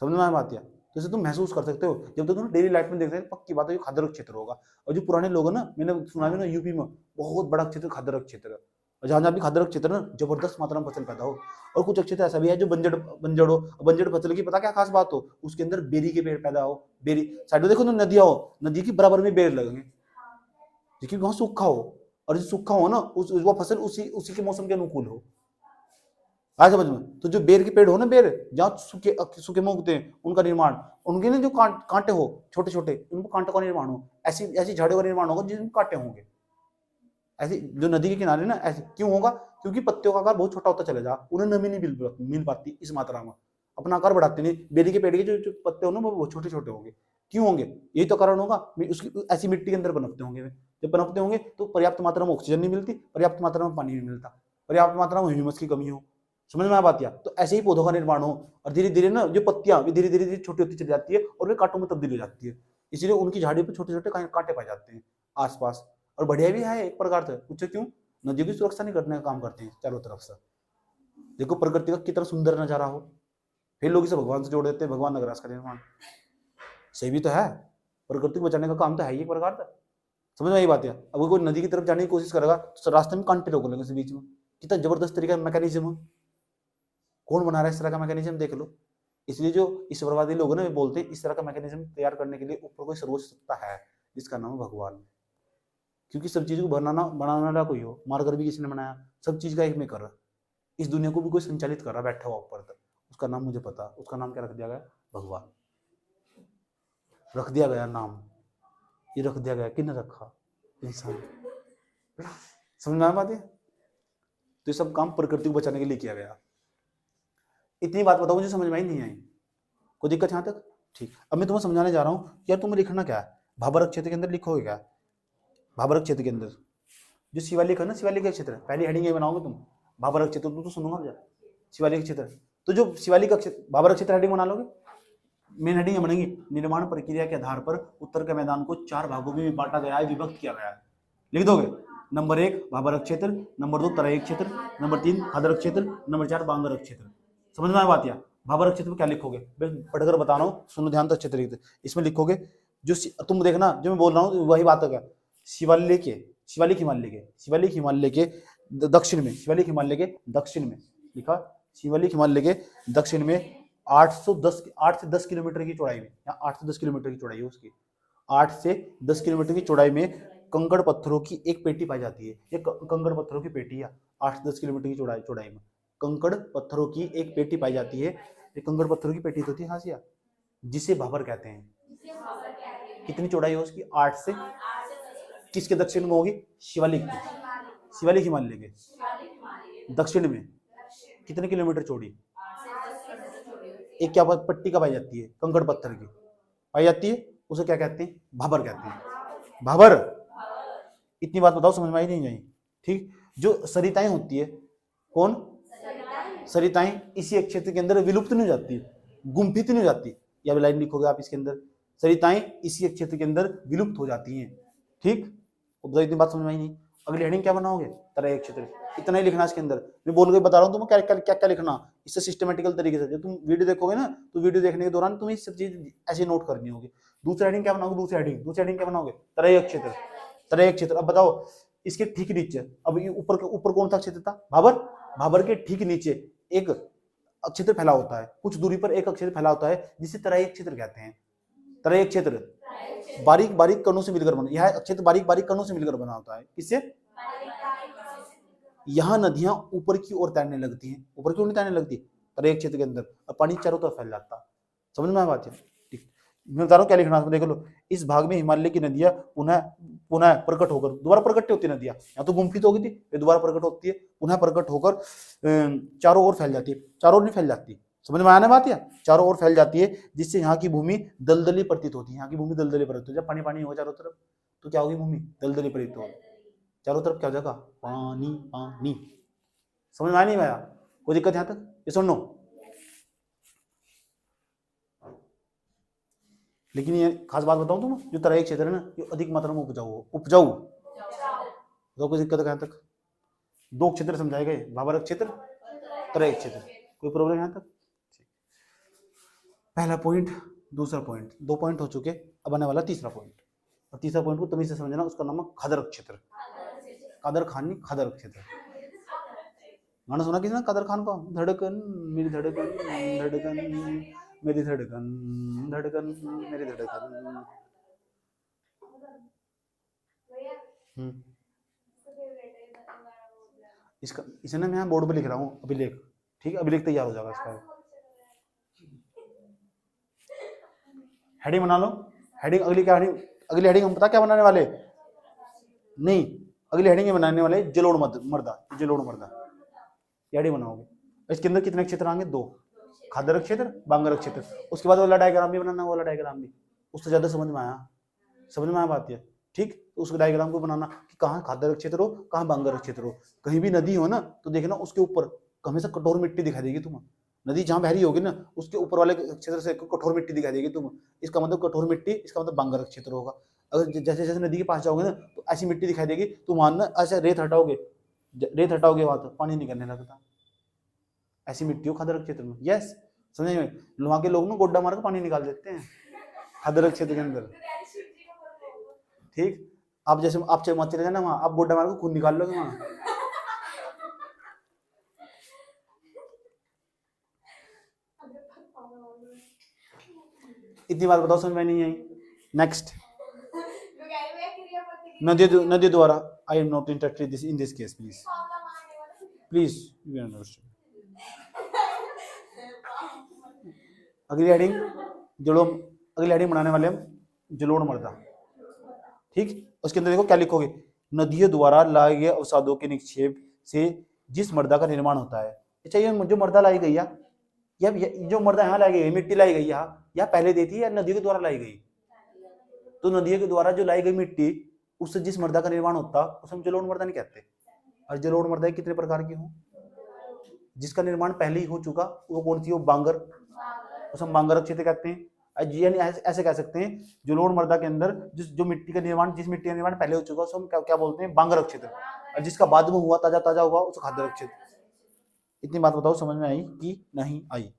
समझ में आया बात? या तो इसे तुम महसूस कर सकते हो जब तक तुम डेली लाइफ में देखते हो, पक्की बात है ये खादरक क्षेत्र होगा। और जो पुराने लोग हैं ना, मैंने सुना भी ना, यूपी में बहुत बड़ा क्षेत्र खादरक क्षेत्र है, और जहाँ भी खादरक क्षेत्र ना जबरदस्त मात्रा में फसल पैदा हो। और कुछ क्षेत्र ऐसा भी है जो बंजर हो, बंजर फसल की पता क्या खास बात हो, उसके अंदर बेरी के पेड़ पैदा हो, बेरी साइड में देखो तो नदियां हो, नदी के बराबर में बेर लगेंगे, क्योंकि वहां सूखा हो, और जो सूखा हो ना वो फसल उसी के मौसम के अनुकूल हो। आ समझ में? तो जो बेर के पेड़ हो ना, बेर जहाँ सूखे में उगते हैं, उनका निर्माण, उनके ना जो कांटे हो छोटे छोटे, उनको कांटों का निर्माण हो, ऐसी झाड़ियों का निर्माण होगा जिनमें कांटे होंगे। ऐसी जो नदी के किनारे ना, ऐसे क्यों होगा? क्योंकि पत्तियों का आकार बहुत छोटा होता चला जा, उन्हें नमी नहीं मिल पाती इस मात्रा में, अपना आकार बढ़ाते नहीं। बेरी के पेड़ के जो पत्ते हो ना वो छोटे छोटे होंगे। क्यों होंगे? यही तो कारण होगा, उसकी ऐसी मिट्टी के अंदर पनपते होंगे। जब पनपते होंगे तो पर्याप्त मात्रा में ऑक्सीजन नहीं मिलती, पर्याप्त मात्रा में पानी नहीं मिलता, पर्याप्त मात्रा में ह्यूमस की कमी हो। समझ में आ बात? या तो ऐसे ही पौधों का निर्माण हो, और धीरे धीरे ना जो पत्तियां धीरे धीरे छोटी होती चली जाती है और वे कांटों में तब्दील हो जाती है, इसलिए उनकी झाड़ियों पर छोटे छोटे कांटे पाए जाते हैं आसपास। और बढ़िया भी है एक प्रकार से, पूछो क्यों? नदियों की सुरक्षा नहीं करने का काम करते हैं चारों तरफ से। देखो प्रकृति का कितना सुंदर नजारा हो, फिर लोग इसे भगवान से जोड़ देते हैं, भगवान नगरास का निर्माण। सही भी तो है, प्रकृति को बचाने का काम तो है ही एक प्रकार का। समझ में आई बात है? अगर कोई नदी की तरफ जाने की कोशिश करेगा तो रास्ते में कांटे रोक लेंगे बीच में। कितना जबरदस्त तरीका मैकेनिज्म है, कौन बना रहा है इस तरह का मैकेनिज्म? देख लो। इसलिए जो ईश्वरवादी लोग ना बोलते हैं इस तरह का मैकेनिज्म तैयार करने के लिए ऊपर कोई सर्वोच्च सत्ता है जिसका नाम है भगवान। क्योंकि सब चीज को बनाना वाला कोई हो, मारकर भी किसी ने बनाया, सब चीज का एक में कर रहा, इस दुनिया को भी कोई संचालित कर रहा बैठा हुआ ऊपर तक, उसका नाम मुझे पता, उसका नाम क्या रख दिया गया? भगवान रख दिया गया नाम। ये रख दिया गया, किसने रखा? इंसान। समझ में आ बात है? तो ये सब काम प्रकृति को बचाने के लिए किया गया। इतनी बात बताओ, मुझे समझ में ही नहीं आई, कोई दिक्कत यहाँ तक? ठीक। अब मैं तुम्हें समझाने जा रहा हूँ यार, तुम्हें लिखना क्या है, भाबरक क्षेत्र के अंदर लिखोगे क्या? भाबरक क्षेत्र के अंदर जो शिवालिक है ना, शिवालिक क्षेत्र, पहली हेडिंग ये बनाओगे तुम, भाबरक क्षेत्र। तो सुनूंगा मुझे, शिवालिक क्षेत्र। तो जो शिवालिक क्षेत्र, भाबरक क्षेत्र हेडिंग बना लोगे, मेन हेडिंग बनेगी, निर्माण प्रक्रिया के आधार पर उत्तर के मैदान को 4 भागों में बांटा गया है, विभक्त किया गया है। लिख दोगे? नंबर 1 भाबरक क्षेत्र, नंबर 2 तराई क्षेत्र, नंबर 3 खादरक क्षेत्र, नंबर 4 बांगरक क्षेत्र। समझ में आ बात? या भाबरक क्षेत्र में क्या लिखोगे? पढ़कर बता रहा हूँ, सुनो ध्यान से अच्छे तरीके से। इसमें लिखोगे जो तुम देखना, जो मैं बोल रहा हूँ वही बात होगा। शिवालिक हिमालय के दक्षिण में, शिवालिक हिमालय के दक्षिण में लिखा, शिवालिक हिमालय के दक्षिण में 8 से 10 किलोमीटर की चौड़ाई में, 8 से 10 किलोमीटर की चौड़ाई है उसकी, 8 से 10 किलोमीटर की चौड़ाई में कंकड़ पत्थरों की एक पेटी पाई जाती है। ये कंकड़ पत्थरों की पेटी है, 8 से 10 किलोमीटर की चौड़ाई में कंकड़ पत्थरों की एक पेटी पाई जाती है। ये कंकड़ पत्थरों की पेटी होती है हाशिया, जिसे भाबर कहते हैं। कितनी चौड़ाई है उसकी? 8 से, किसके दक्षिण में होगी? शिवालिक हिमालय के दक्षिण में कितने किलोमीटर चौड़ी? एक क्या पट्टी का पाई जाती है, कंकड़ पत्थर की पाई जाती है, उसे क्या कहते हैं? भाबर कहते हैं। भाबर। इतनी बात बताओ, समझ में आई नहीं आई? ठीक। जो सरिताएं होती है, कौन? सरिताएं इसी क्षेत्र के अंदर विलुप्त नहीं हो जाती, गुम्फित नहीं हो जाती। या लाइन लिखोगे आप इसके अंदर, सरिताएं इसी क्षेत्र के अंदर विलुप्त हो जाती हैं। ठीक। इतनी बात समझ में आई नहीं? अगली हेडिंग क्या बनाओगे? तराई क्षेत्र। इतना ही लिखना इसके अंदर, मैं बोल के बता रहा हूँ तुम क्या क्या क्या क्या लिखना, इससे सिस्टमेटिकल तरीके से। जब तुम वीडियो देखोगे ना, तो वीडियो देखने के दौरान तुम्हें सब चीज ऐसे नोट करनी होगी। दूसरी हेडिंग क्या बनाओगे? दूसरी हेडिंग क्या बनाओगे? तराई क्षेत्र। अब बताओ, इसके ठीक नीचे, अब ऊपर कौन सा क्षेत्र था? भाबर के ठीक नीचे एक क्षेत्र फैला होता है, कुछ दूरी पर एक क्षेत्र फैला होता है, जिसे तराई क्षेत्र कहते हैं। तराई क्षेत्र बारीक बारीक कणों से मिलकर बना, यह क्षेत्र बारीक बारीक कणों से मिलकर बना होता है। किससे? यहाँ नदियां ऊपर की ओर तैरने लगती हैं। ऊपर की ओर नहीं तैरने लगती तराई क्षेत्र के अंदर, और पानी चारों तरफ फैल जाता। समझ में आ बात है? ठीक। मैं बता रहा हूँ क्या लिखना है, देख लो। इस भाग में हिमालय की नदियां पुनः प्रकट होकर, दोबारा प्रकट होती है नदियां, या तो गुम्फित हो गई थी, ये दोबारा प्रकट होती है, पुनः प्रकट होकर चारों ओर फैल जाती है। चारों ओर नहीं फैल जाती, समझ में आने बात है? चारों ओर फैल जाती है, जिससे यहाँ की भूमि दलदली प्रतीत होती है। यहाँ की भूमि दलदली प्रतीत होती है। जब पानी पानी होगा चारों तरफ, तो क्या होगी? भूमि दलदली प्रतीत होगी। चारों तरफ क्या जगह? पानी पानी। समझ में नहीं आया? कोई दिक्कत यहाँ तक? ये सुन लो, लेकिन ये खास बात बताऊं तुम, जो तराई क्षेत्र है ना, ये अधिक मात्रा में उपजाऊ तो कोई दिक्कत है यहाँ तक? दो क्षेत्र समझाए गए, भावारक क्षेत्र, तराई क्षेत्र, कोई प्रॉब्लम यहाँ तक? पहला पॉइंट, दूसरा पॉइंट, 2 पॉइंट हो चुके, अब आने वाला तीसरा पॉइंट। और तीसरा पॉइंट को तमीज से समझना, उसका नाम है खादरक क्षेत्र। कादर खान नहीं, खादरक क्षेत्र। गाना सुना किसी ने कादर खान का? धड़कन मेरी धड़कन, धड़कन मेरी धड़कन, धड़कन मेरी धड़कन। इसका इसे ना मैं यहाँ बोर्ड पे लिख रहा हूँ, अभिलेख, ठीक है, अभिलेख तैयार हो जाएगा इसका। हेडिंग बना लो, हेडिंग अगली क्या हेडिंग, अगली हेडिंग हम पता क्या बनाने वाले? नहीं, अगली हेडिंग बनाने वाले जलोढ़ मर्दा, जलोढ़ मर्दा, हेडिंग बनाओगे। इसके अंदर कितने क्षेत्र आएंगे? 2, खादरक क्षेत्र, बांगरक क्षेत्र। उसके बाद वाला डायग्राम भी बनाना, वाला डायग्राम भी, उससे ज्यादा समझ में आया, समझ में आया बात ये, ठीक? तो उस डायग्राम को बनाना कि कहाँ खादरक क्षेत्र हो, कहाँ बांगरक क्षेत्र हो। कहीं भी नदी हो ना तो देखना उसके ऊपर हमेशा कठोर मिट्टी दिखाई देगी तुम्हें। नदी जहां बह रही होगी ना, उसके ऊपर वाले क्षेत्र से कठोर मिट्टी दिखाई देगी तुम्हें। इसका मतलब कठोर मिट्टी, इसका मतलब बांगरक क्षेत्र होगा। अगर जैसे जैसे नदी के पास जाओगे ना तो ऐसी मिट्टी दिखाई देगी, तुम मानना ऐसे रेत हटाओगे, रेत हटाओगे वहां तो पानी निकलने लगता, ऐसी मिट्टी हो खादरक क्षेत्र में। यस, समझ में? वहां के लोग ना गोड्डा मार के पानी निकाल देते हैं खादरक क्षेत्र के अंदर, ठीक? आप जैसे आप मत चले जाना वहां, आप गोड्डा मार के खून निकाल लोगे वहां। इतनी बात बताओ, समझ में नहीं आई? नेक्स्ट, नदी द्वारा, I am not interested this in this case, please please you understand. अगली हेडिंग जलोढ़, अगली हेडिंग बनाने वाले हम जलोढ़ मर्दा, ठीक? उसके अंदर देखो क्या लिखोगे, नदियों द्वारा लाए गए अवसादों के निक्षेप से जिस मर्दा का निर्माण होता है। अच्छा, ये जो मर्दा लाई गई है, या जो मर्दा यहाँ लाई गई, मिट्टी लाई गई यहाँ, या पहले दी थी या नदियों के द्वारा लाई गई? तो नदियों के द्वारा जो लाई गई मिट्टी, उससे जिस मर्दा का निर्माण होता उसे हम जलोढ़ मर्दा नहीं कहते। और जलोढ़ मर्दा कितने प्रकार की हो? जिसका निर्माण पहले ही हो चुका, वो कौन सी हो? बांगर, उसे हम बांगरक क्षेत्र कहते हैं। यानी ऐसे कह सकते हैं, जलोढ़ मर्दा के अंदर जो मिट्टी का निर्माण, जिस मिट्टी का निर्माण पहले हो चुका उसे हम क्या बोलते हैं? बांगरक क्षेत्र। और जिसका बाद में हुआ, ताजा ताजा हुआ, उसे खादरक क्षेत्र। इतनी बात बताओ, समझ में आई कि नहीं आई?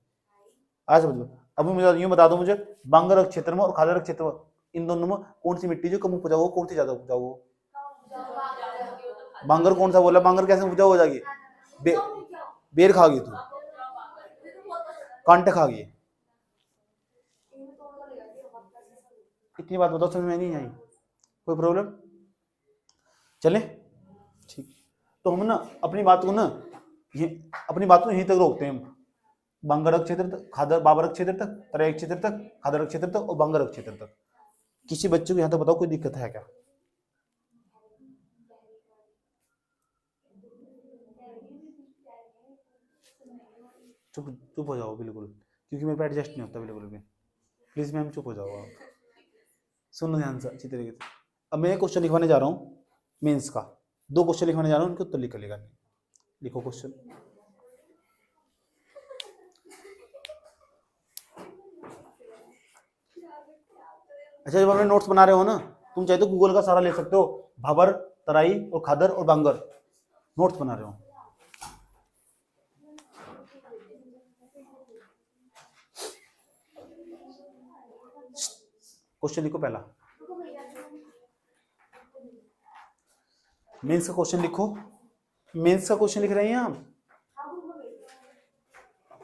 आज समझ लो। अब मुझे यूं बता दो, मुझे बांगरक क्षेत्र में और खादरक क्षेत्र में, इन दोनों में कौन सी मिट्टी जो कम उपजाऊ हो, कौन सी ज्यादा उपजाऊ हो? बांगर कौन सा बोला? बांगर कैसे उपजाऊ हो जाएगी? बेर खा गई तू, कांटे खा गई। इतनी बात बताओ, समझ में नहीं आई? कोई प्रॉब्लम? चले, ठीक। तो हम ना अपनी बात को ना अपनी बात को यहीं तक रोकते हैं हम। बांगरक क्षेत्र तक, बाबरक क्षेत्र तक, तराई क्षेत्र तक, खादरक क्षेत्र तक और बांगरक क्षेत्र तक। किसी बच्चे को यहाँ तक बताओ कोई दिक्कत है क्या? चुप चुप हो जाओ बिल्कुल, क्योंकि मेरे पे एडजस्ट नहीं होता बिल्कुल भी। प्लीज मैम चुप हो जाओ आप, सुनो ध्यान से अच्छी तरीके से। अब मैं क्वेश्चन लिखवाने जा रहा हूँ मेंस का, 2 क्वेश्चन लिखवाने जा रहा हूँ, उनके उत्तर लिख लेगा। लिखो क्वेश्चन। अच्छा, जब अपने नोट्स बना रहे हो ना, तुम चाहे तो गूगल का सारा ले सकते हो, भाबर, तराई और खादर और बांगर, नोट्स बना रहे हो। क्वेश्चन लिखो पहला, मेंस का क्वेश्चन लिखो। मेंस का क्वेश्चन लिख रहे हैं आप?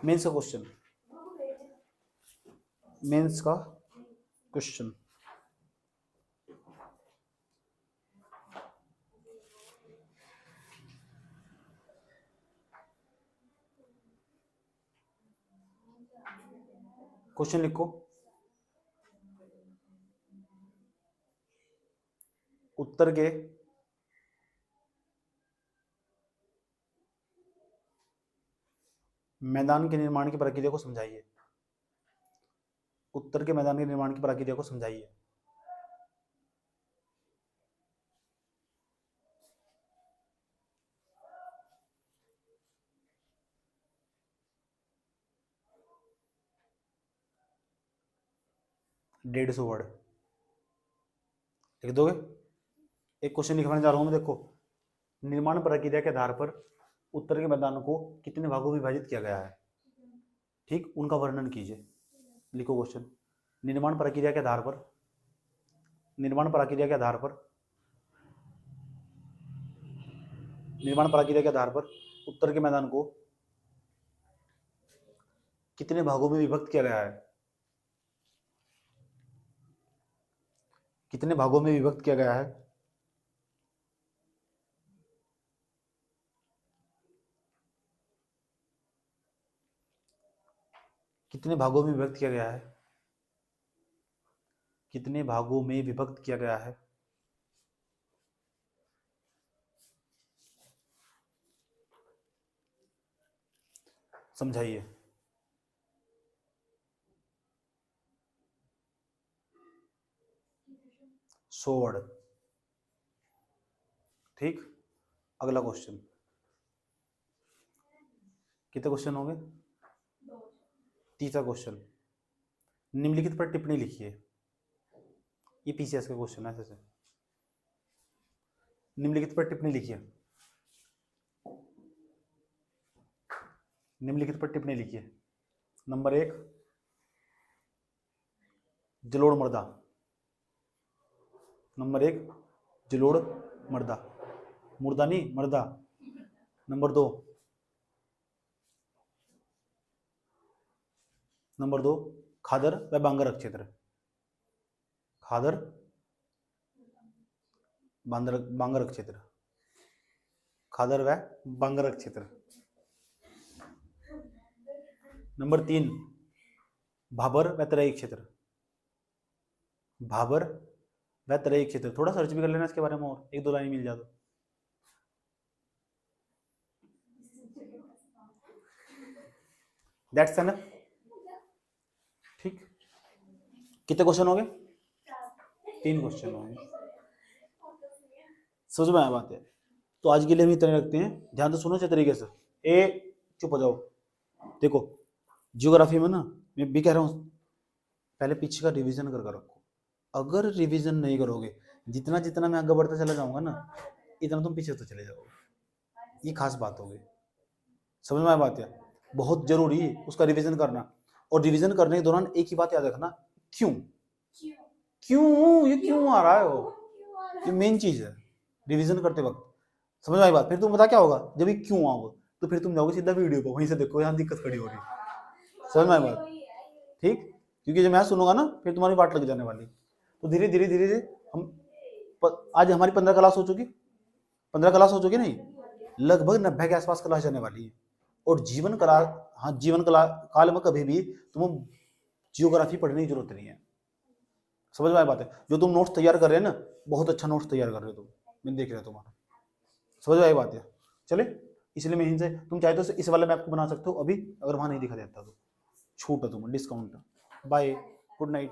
मेंस का क्वेश्चन, मेंस का क्वेश्चन। क्वेश्चन लिखो, उत्तर के मैदान के निर्माण की प्रक्रिया को समझाइए। उत्तर के मैदान के निर्माण की प्रक्रिया को समझाइए। 150 वर्ड लिख दोगे। एक क्वेश्चन लिखवाने जा रहा हूं मैं, देखो। निर्माण प्रक्रिया के आधार पर उत्तर के मैदान को कितने भागों में विभाजित किया गया है, ठीक, उनका वर्णन कीजिए। लिखो क्वेश्चन। निर्माण प्रक्रिया के आधार पर, निर्माण प्रक्रिया के आधार पर, निर्माण प्रक्रिया के आधार पर उत्तर के मैदान को कितने भागों में विभक्त किया गया है, कितने भागों में विभक्त किया गया है। कितने भागों में विभक्त किया गया है, कितने भागों में विभक्त किया गया है। समझाइए। 100 वर्ड, ठीक। अगला क्वेश्चन, कितने क्वेश्चन होंगे? तीसरा क्वेश्चन, निम्नलिखित पर टिप्पणी लिखिए। ये पीसीएस का क्वेश्चन है, ऐसे निम्नलिखित पर टिप्पणी लिखिए। निम्नलिखित पर टिप्पणी लिखिए। नंबर 1, जलोढ़ मृदा। नंबर 1, जलोढ़ मृदा, मुर्दा नहीं, मृदा। नंबर 2, खादर व बांगरक क्षेत्र। खादर बांगरक क्षेत्र, खादर व बांगरक क्षेत्र। नंबर 3, भाबर व तराई क्षेत्र। भाबर व तराई क्षेत्र। थोड़ा सर्च भी कर लेना इसके बारे में, और 1-2 लाइन मिल जाए तो। दैट्स एनफ, ठीक। कितने क्वेश्चन हो गए? 3 क्वेश्चन हो गए। समझ में आया बात है? तो आज के लिए हम इतना रखते हैं। ध्यान से सुनो अच्छे तरीके से। चुप हो जाओ। देखो, जियोग्राफी में ना, मैं भी कह रहा हूँ, पहले पीछे का रिवीजन कर रखो। अगर रिवीजन नहीं करोगे, जितना जितना मैं आगे बढ़ता चला जाऊंगा ना, इतना तुम पीछे तो चले जाओगे। ये खास बात होगी। समझ में आया बात है? बहुत जरूरी है उसका रिवीजन करना। और रिवीजन करने के दौरान एक ही बात याद रखना, क्यों क्यों ये क्यों आ रहा है, वो ये मेन चीज है रिवीजन करते वक्त। समझ में आई बात? फिर तुम बता क्या होगा, जब ये क्यों आओगे तो फिर तुम जाओगे सीधा वीडियो पर, वहीं से देखो यहाँ दिक्कत खड़ी हो रही है। समझ में आई बात? ठीक। क्योंकि जब मैं सुनूंगा ना, फिर तुम्हारी बात लग जाने वाली। तो धीरे धीरे धीरे धीरे हम, आज हमारी 15 क्लास हो चुकी, 15 क्लास हो चुकी नहीं, लगभग 90 के आसपास क्लास जाने वाली है। और जीवन कला, हाँ, जीवन कला काल में कभी भी तुम जियोग्राफी पढ़ने की जरूरत नहीं है। समझ में आई बात है? जो तुम नोट्स तैयार कर रहे हैं ना, बहुत अच्छा नोट्स तैयार कर रहे हो तुम, मैं देख रहा हूं तुम्हारा। समझ में आई बात है? चले, इसलिए मैं इनसे, तुम चाहे तो इस वाले में आपको बना सकते हो अभी, अगर वहां नहीं दिखा देता तो छूट है तुम्हें, डिस्काउंट। Bye, good night.